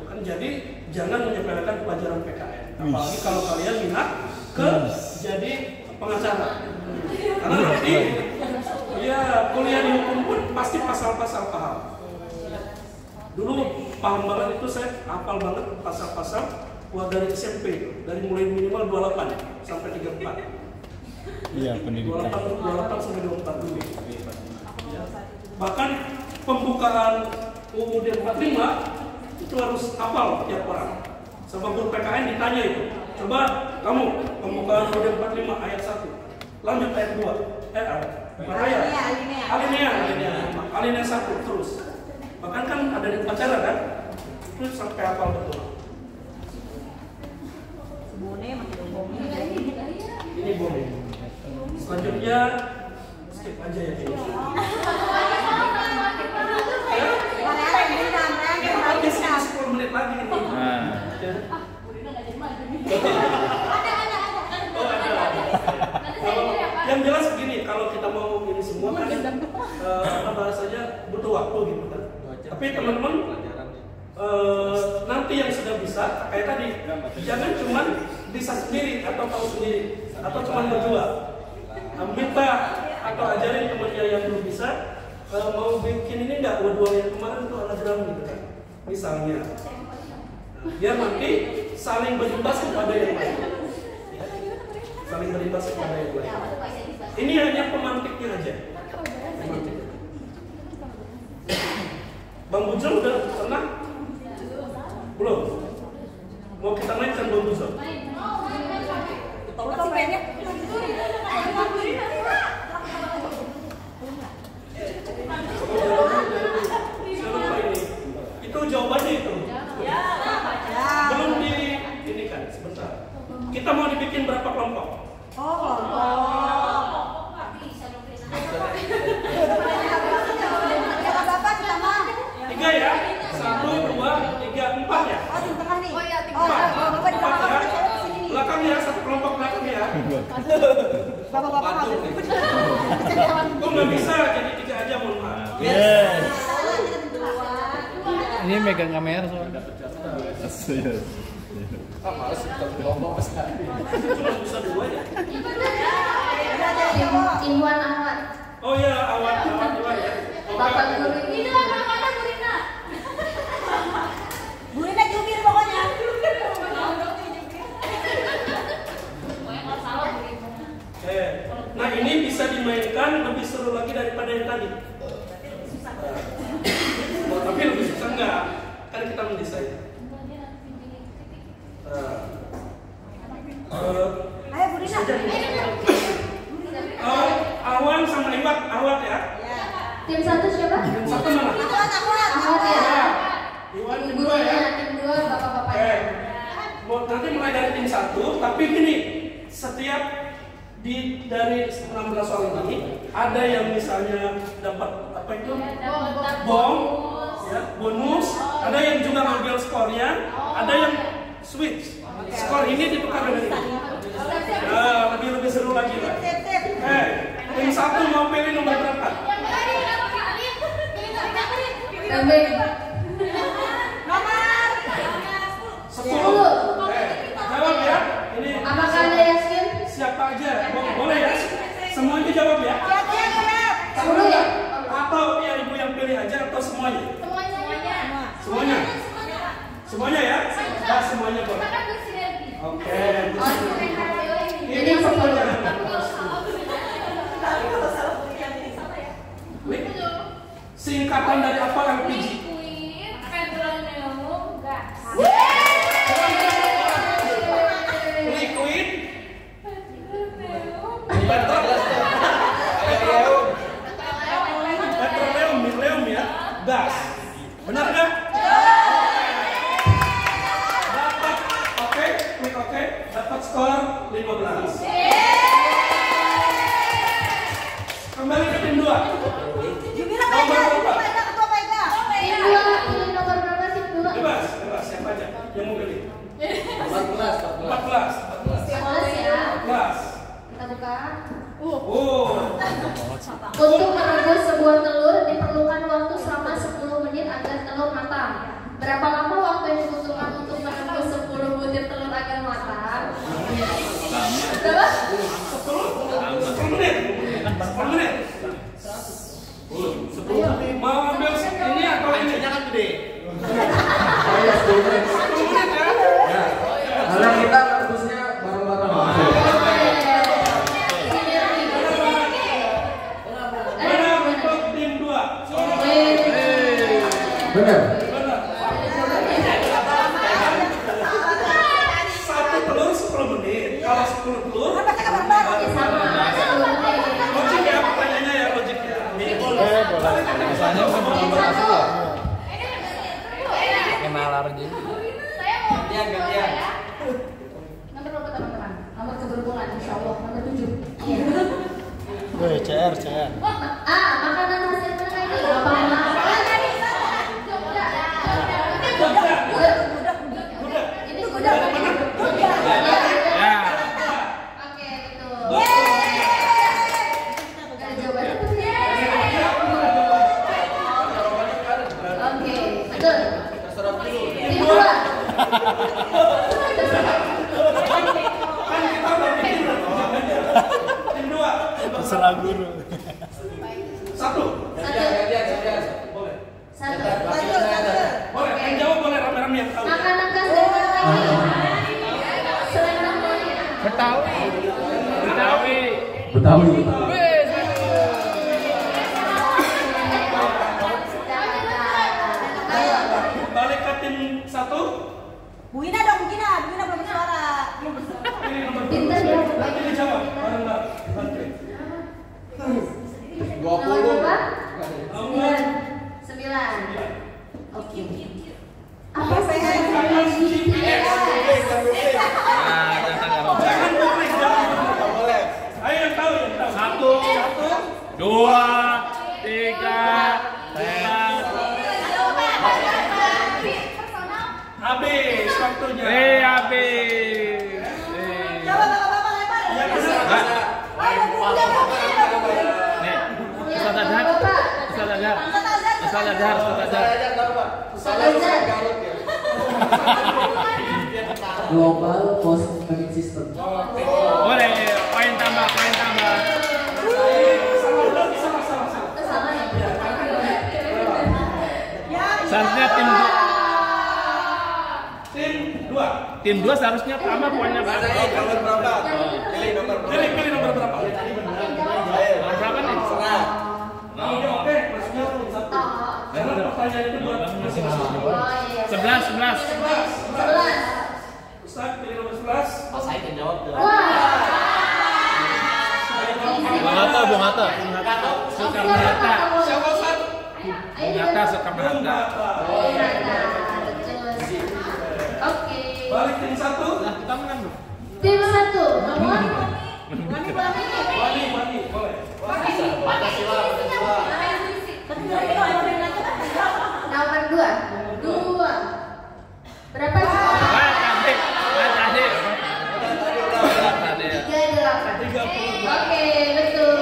Kan jadi jangan menyepelekan pelajaran PKN. Apalagi kalau kalian minat ke jadi pengacara. Karena nanti ya kuliah di hukum pun pasti pasal-pasal paham. Dulu paham banget itu, saya hafal banget pasal-pasal dari SMP, dari mulai minimal 28 sampai 34. Iya, pendidikan. 28 sampai 24 dulu. Ya. Bahkan pembukaan UUD 45 itu harus hafal tiap orang. Sama guru PKN ditanya itu, coba kamu pembukaan UUD 45 ayat 1, lanjut ayat 2, alinea 1 terus. Bahkan kan ada di upacara kan, itu sampai hafal betul. Ini boleh. Selanjutnya skip aja ya ini. Masih 10 menit lagi ini. Yang jelas begini, kalau kita mau ini semua kan apa bahasanya butuh waktu gitu kan. Tapi teman-teman nanti yang sudah bisa kayak tadi, jangan cuma bisa sendiri atau tahu sendiri atau cuma berdua. Minta atau ajarin temannya yang belum bisa, mau bikin ini enggak dua yang kemarin tuh anagram gitu kan. Misalnya, biar nanti saling berimbas kepada yang lain. Saling berimbas kepada yang lain. Ini hanya pemantiknya aja. Pemantik. Bang Bujel udah pernah? Belum? Mau kita naikkan Bang Bujel? Itu jawabannya itu. Belum ini kan sebentar. Kita mau dibikin berapa kelompok? Tiga ya? 1, 2, 3, 4 ya? Empat ya? Belakang ya, satu kelompok belakang ya. Bapak-bapak Kok nggak bisa jadi 3 aja, mohon maaf. Yes. Ini megang kamera soalnya. Iwan Ahmad. Oh ya, awal ya. Bapak guru ini lah mana Burina? Burina jubir pokoknya. Nah ini bisa dimainkan lebih seru lagi daripada yang tadi. Tapi lebih susah enggak? Kan kita mendesain. Ayo Burina. Awan sama Iwat ya. Tim 1 siapa? Tim 1 mana? Ahmad ya. Iwan tim Tim 2 ya. Tim 2 bapak-bapaknya. Nanti mulai dari tim 1, tapi gini, setiap dari 16 orang ini ada yang misalnya dapat apa itu? Bom, ya, bonus, ada yang juga ngambil skornya, ada yang switch. Skor ini ditukar dengan ini. Lebih seru lagi lah. Tim 1 mau pilih nomor berapa? Kambing. Nomor 10. Jawab ya. Ini Apakah Anda yakin? siapa aja? Boleh ya? Semua itu jawab ya? 10 ya? Atau ya ibu yang pilih aja atau semuanya? Semuanya. Semuanya ya? Nah, semuanya boleh. Oke. Jadi 10. Singkatan dari apa LPG? Liquid petroleum ya, gas. Benar nggak? Dapat, oke, klik oke, dapat skor 15. Kembali ke tim 2. Nomor berapa? Tim 2 pilih nomor berapa tim 2? Bebas, siapa aja yang mau pilih? 14. 14. 14 ya. 14. Kita buka. Untuk merebus sebuah telur diperlukan waktu selama 10 menit agar telur matang. Berapa lama waktu yang dibutuhkan untuk merebus 10 butir telur agar matang? Berapa? 10 menit. 10 menit. 10. Mau ambil ini atau ini? Jangan gede. 10 menit ya. Karena kita rebusnya bareng-bareng. Benar untuk tim 2. Benar. Satu telur 10 menit. Kalau 10 telur logik ya, pertanyaannya ya logik ya. Misalnya kenalar aja. Gantian. Nomor berapa teman-teman? Nomor keberuntungan, insya Allah nomor 7. Woi, CR. Makanan hasil mana ini? Apa ini gudeg. Ya. Oke, betul. Gak jawabannya betul ya. Oke, betul. Tim 2. Tim 2. Terserah guru. 1. Boleh. Boleh. Yang jawab boleh rame-rame yang tahu. Makanan khas dari mana ini? Selendang boleh. Betawi. Balik ke tim 1. Buina belum bersuara. Ini nomor Pintar ya. Nanti dijawab bareng-bareng. Oke. Nomor berapa? Nomor 9. Oke. Apa saya? GPS. Jangan publik, jangan boleh. Ayo yang tahu. 1, 2, 3, 4. habis waktunya. Habis. Coba bapak-bapak lempar. Ya benar. Bapak. Global Post Payment System. Boleh, poin tambah. Seharusnya tim 2 seharusnya sama poinnya berapa? Nomor berapa? Pilih nomor berapa? Nomor berapa nih? Oke, maksudnya satu. Karena pertanyaan itu buat masing-masing. 11. Ustaz, pilih nomor 11. Pas saya kejawab tuh. Bung Hatta. Soekarno-Hatta. Siapa Ustaz? Soekarno-Hatta. Oke. Balik tim 1. Nah, kita menang dong. Tim 1 nomor Wani, boleh. nomor 2. Berapa sih? Tadi. 38. Oke, betul.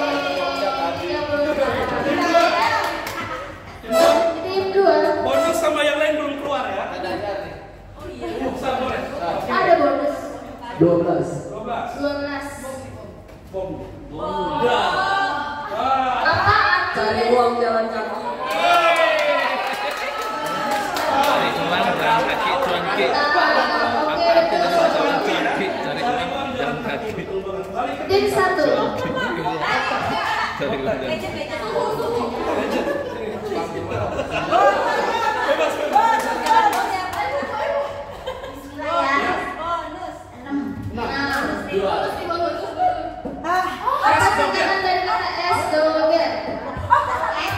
38. Tim 2. Bonus sama yang lain belum keluar ya. Ustaz boleh. Ada bonus. 12. 12. Bom. Cari uang jalan kaki. Cari uang jalan kaki, cuanki. Apa arti dari jalan cuanki? Cari uang jalan kaki. Tim 1. Cari uang jalan kaki. Apa singkatan dari kata esdogen?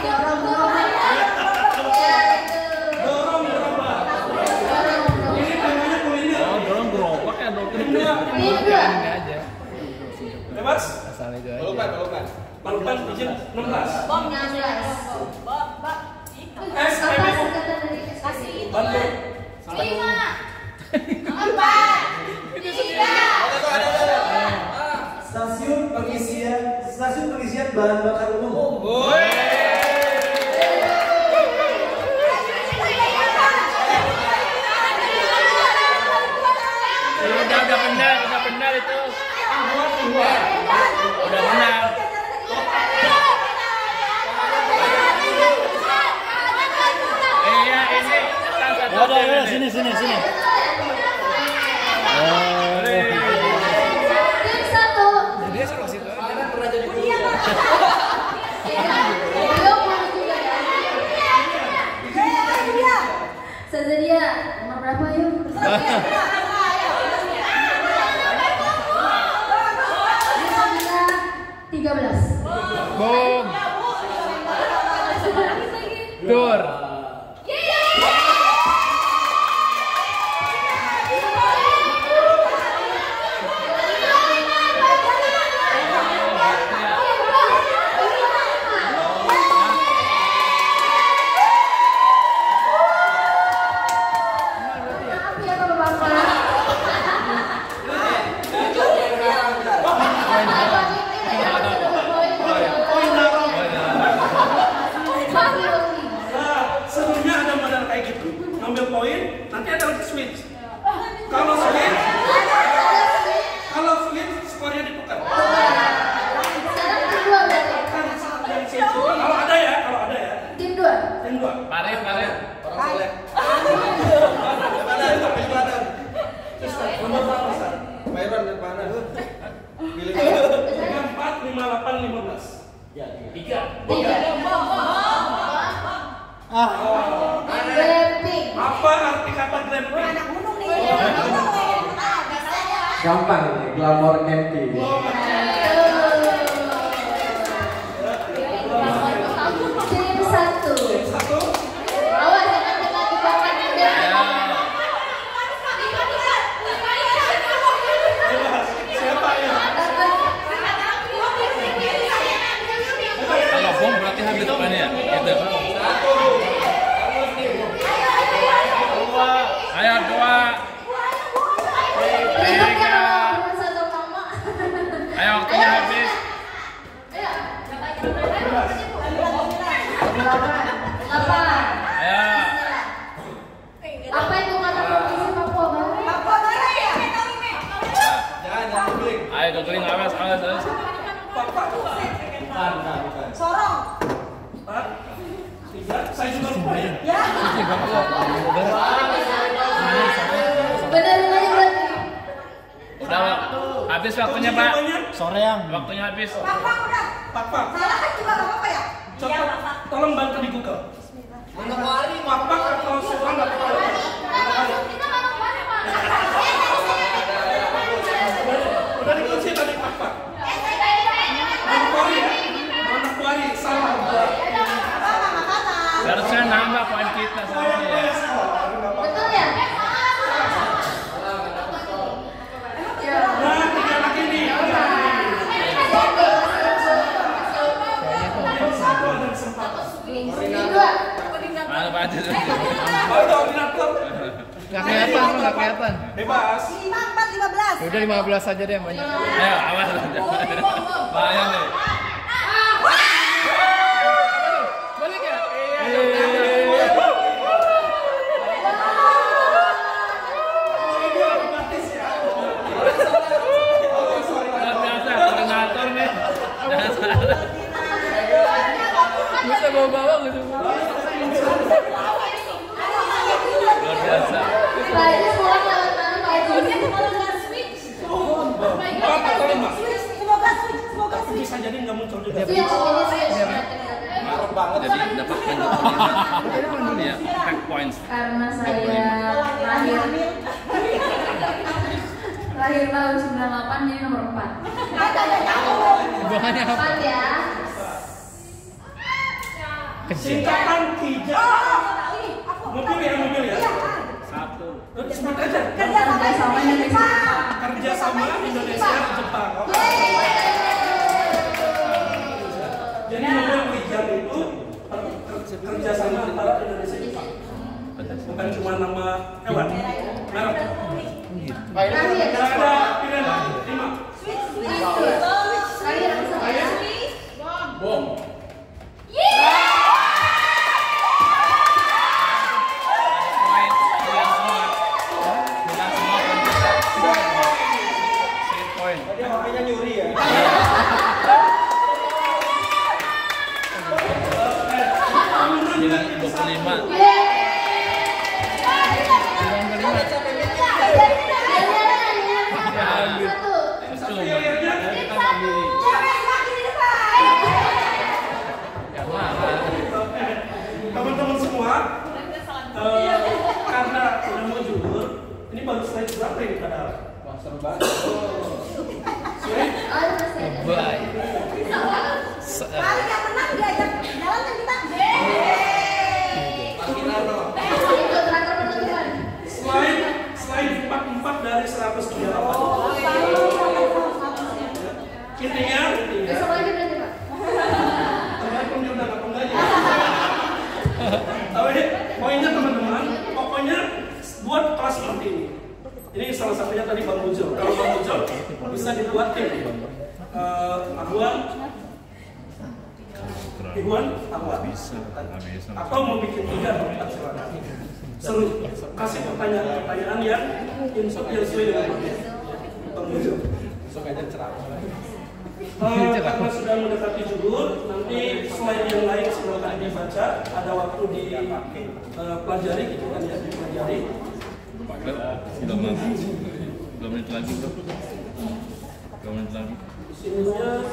Dorong. Ini namanya kuliner. Oh, dorong gerobak ya dong. Tim 2. Ini aja. Bebas. Asal itu aja. Balukan izin 16. Bom 16. Apa singkatan dari esdogen? Bantu. 5. 4. 3. Stasiun pengisian bahan bakar umum. Udah benar itu. Udah benar. Iya, ini Udah, sini. Tim 1. Dia suruh situ. Sedia nomor berapa yuk? 13. Boom. Dur. Sebenarnya ada modal kayak gitu. Ngambil poin, nanti ada lagi switch. Kalau switch skornya ditukar. Sekarang tim 2 berarti. Kalau ada ya. Tim 2. Tim 2. Parit. Orang soleh. Nomor berapa, Ustaz? Bayron dan mana? Pilih. 3, 4, 5, 8, 15. 3. Glamping. Apa arti kata glamping? Gampang ini, glamour camping. Tim 1. Awas jangan kena jebakan udah. Siapa ya? Kalau bom berarti habis depannya ya. Gitu. Ayo 2. Ribet kan kalau bukan satu mama. Ayo. Apa itu kata provinsi Papua Barat? Papua Barat ya? Jangan googling. Ayo googling awas. Sorong. 3, saya juga lupa ya. Ya. Benerin aja berarti. Udah habis waktunya Pak. Soreang. Waktunya habis. Pak udah. Pak. Salah kan juga nggak apa-apa ya? Coba tolong bantu di Google. Manokwari. Pak atau Sorong nggak tahu. Kita mau mana Pak? Udah dikunci tadi Pak. Manokwari salah. Harusnya nambah poin kita soalnya ya. Betul ya? Nah, 3 lagi nih. Mana Pak aja. Oh, itu koordinator. Nggak kelihatan. Bebas. 5, 4, 15. Udah 15 aja deh yang banyak. Ayo awas. Bahaya nih. Balik ya? Luar biasa koordinator nih. Jangan salah. Bisa bawa-bawa gitu. Luar biasa. Kayaknya sekolah lewat mana Pak Edi? Semoga switch. Bisa jadi nggak muncul juga. Switch, ini switch. Ngaruh banget. Jadi dapat poin 25. Ya, back points. Karena saya lahir tahun 98 jadi nomor 4. Bukannya apa? 4 ya. Singkatan Kija. Mobil ya. Sebut aja. Kerjasama Indonesia. Kerjasama Indonesia Jepang. Oke. Jadi mobil Kijang itu kerjasama antara Indonesia Jepang. Bukan cuma nama hewan. Merek. Terakhir. Ada pilihan 5. Terakhir saya. Bom. Tadi HP-nya nyuri ya. Bilang 25. Teman-teman semua, karena udah mau jujur, ini baru slide berapa ini padahal? Seru banget. Bye. Paling yang menang diajak jalan kan kita. Slide 44 dari 138. Intinya. Besok lagi berarti Pak. Tergantung diundang apa enggaknya. Tapi poinnya teman-teman, pokoknya buat kelas seperti ini. Ini salah satunya tadi Bang Mujol. Kalau Bang Mujol bisa dibuat tim. Iwan, atau mau bikin 3 atau 4 silakan. Seru. Kasih pertanyaan yang sesuai dengan Bang Mujol. Besok aja cerah. Karena sudah mendekati zuhur, nanti slide yang lain silakan dibaca. Ada waktu di pelajari gitu kan ya, dipelajari. Belum menit lagi bro. 2 menit lagi. Isinya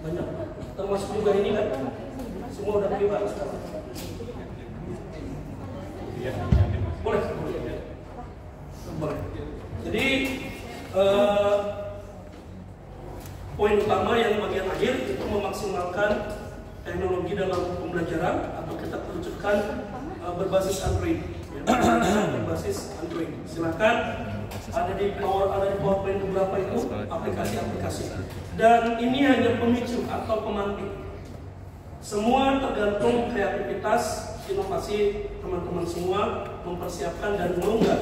banyak, termasuk juga ini kan. Semua udah pribadi sekarang. Boleh. Jadi poin utama yang bagian akhir itu memaksimalkan teknologi dalam pembelajaran atau kita kerucutkan berbasis Android. Berbasis Android. Silakan ada di PowerPoint beberapa itu aplikasi-aplikasi. Dan ini hanya pemicu atau pemantik. Semua tergantung kreativitas, inovasi teman-teman semua mempersiapkan dan mau nggak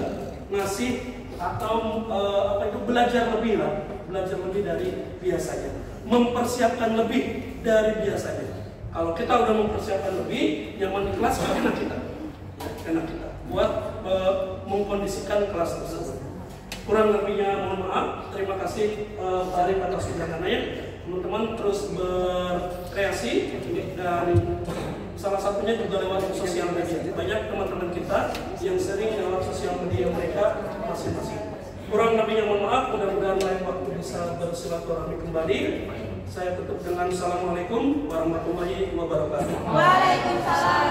ngasih atau belajar lebih dari biasanya, mempersiapkan lebih dari biasanya. Kalau kita udah mempersiapkan lebih, nyaman di kelas, enak kita buat mengkondisikan kelas tersebut. Kurang lebihnya mohon maaf. Terima kasih Pak Arif atas undangannya. Teman-teman terus berkreasi dan salah satunya juga lewat sosial media. Banyak teman-teman kita yang sering lewat sosial media mereka masing-masing. Kurang lebihnya mohon maaf. Mudah-mudahan lain waktu bisa bersilaturahmi kembali. Saya tutup dengan Assalamualaikum warahmatullahi wabarakatuh. Waalaikumsalam.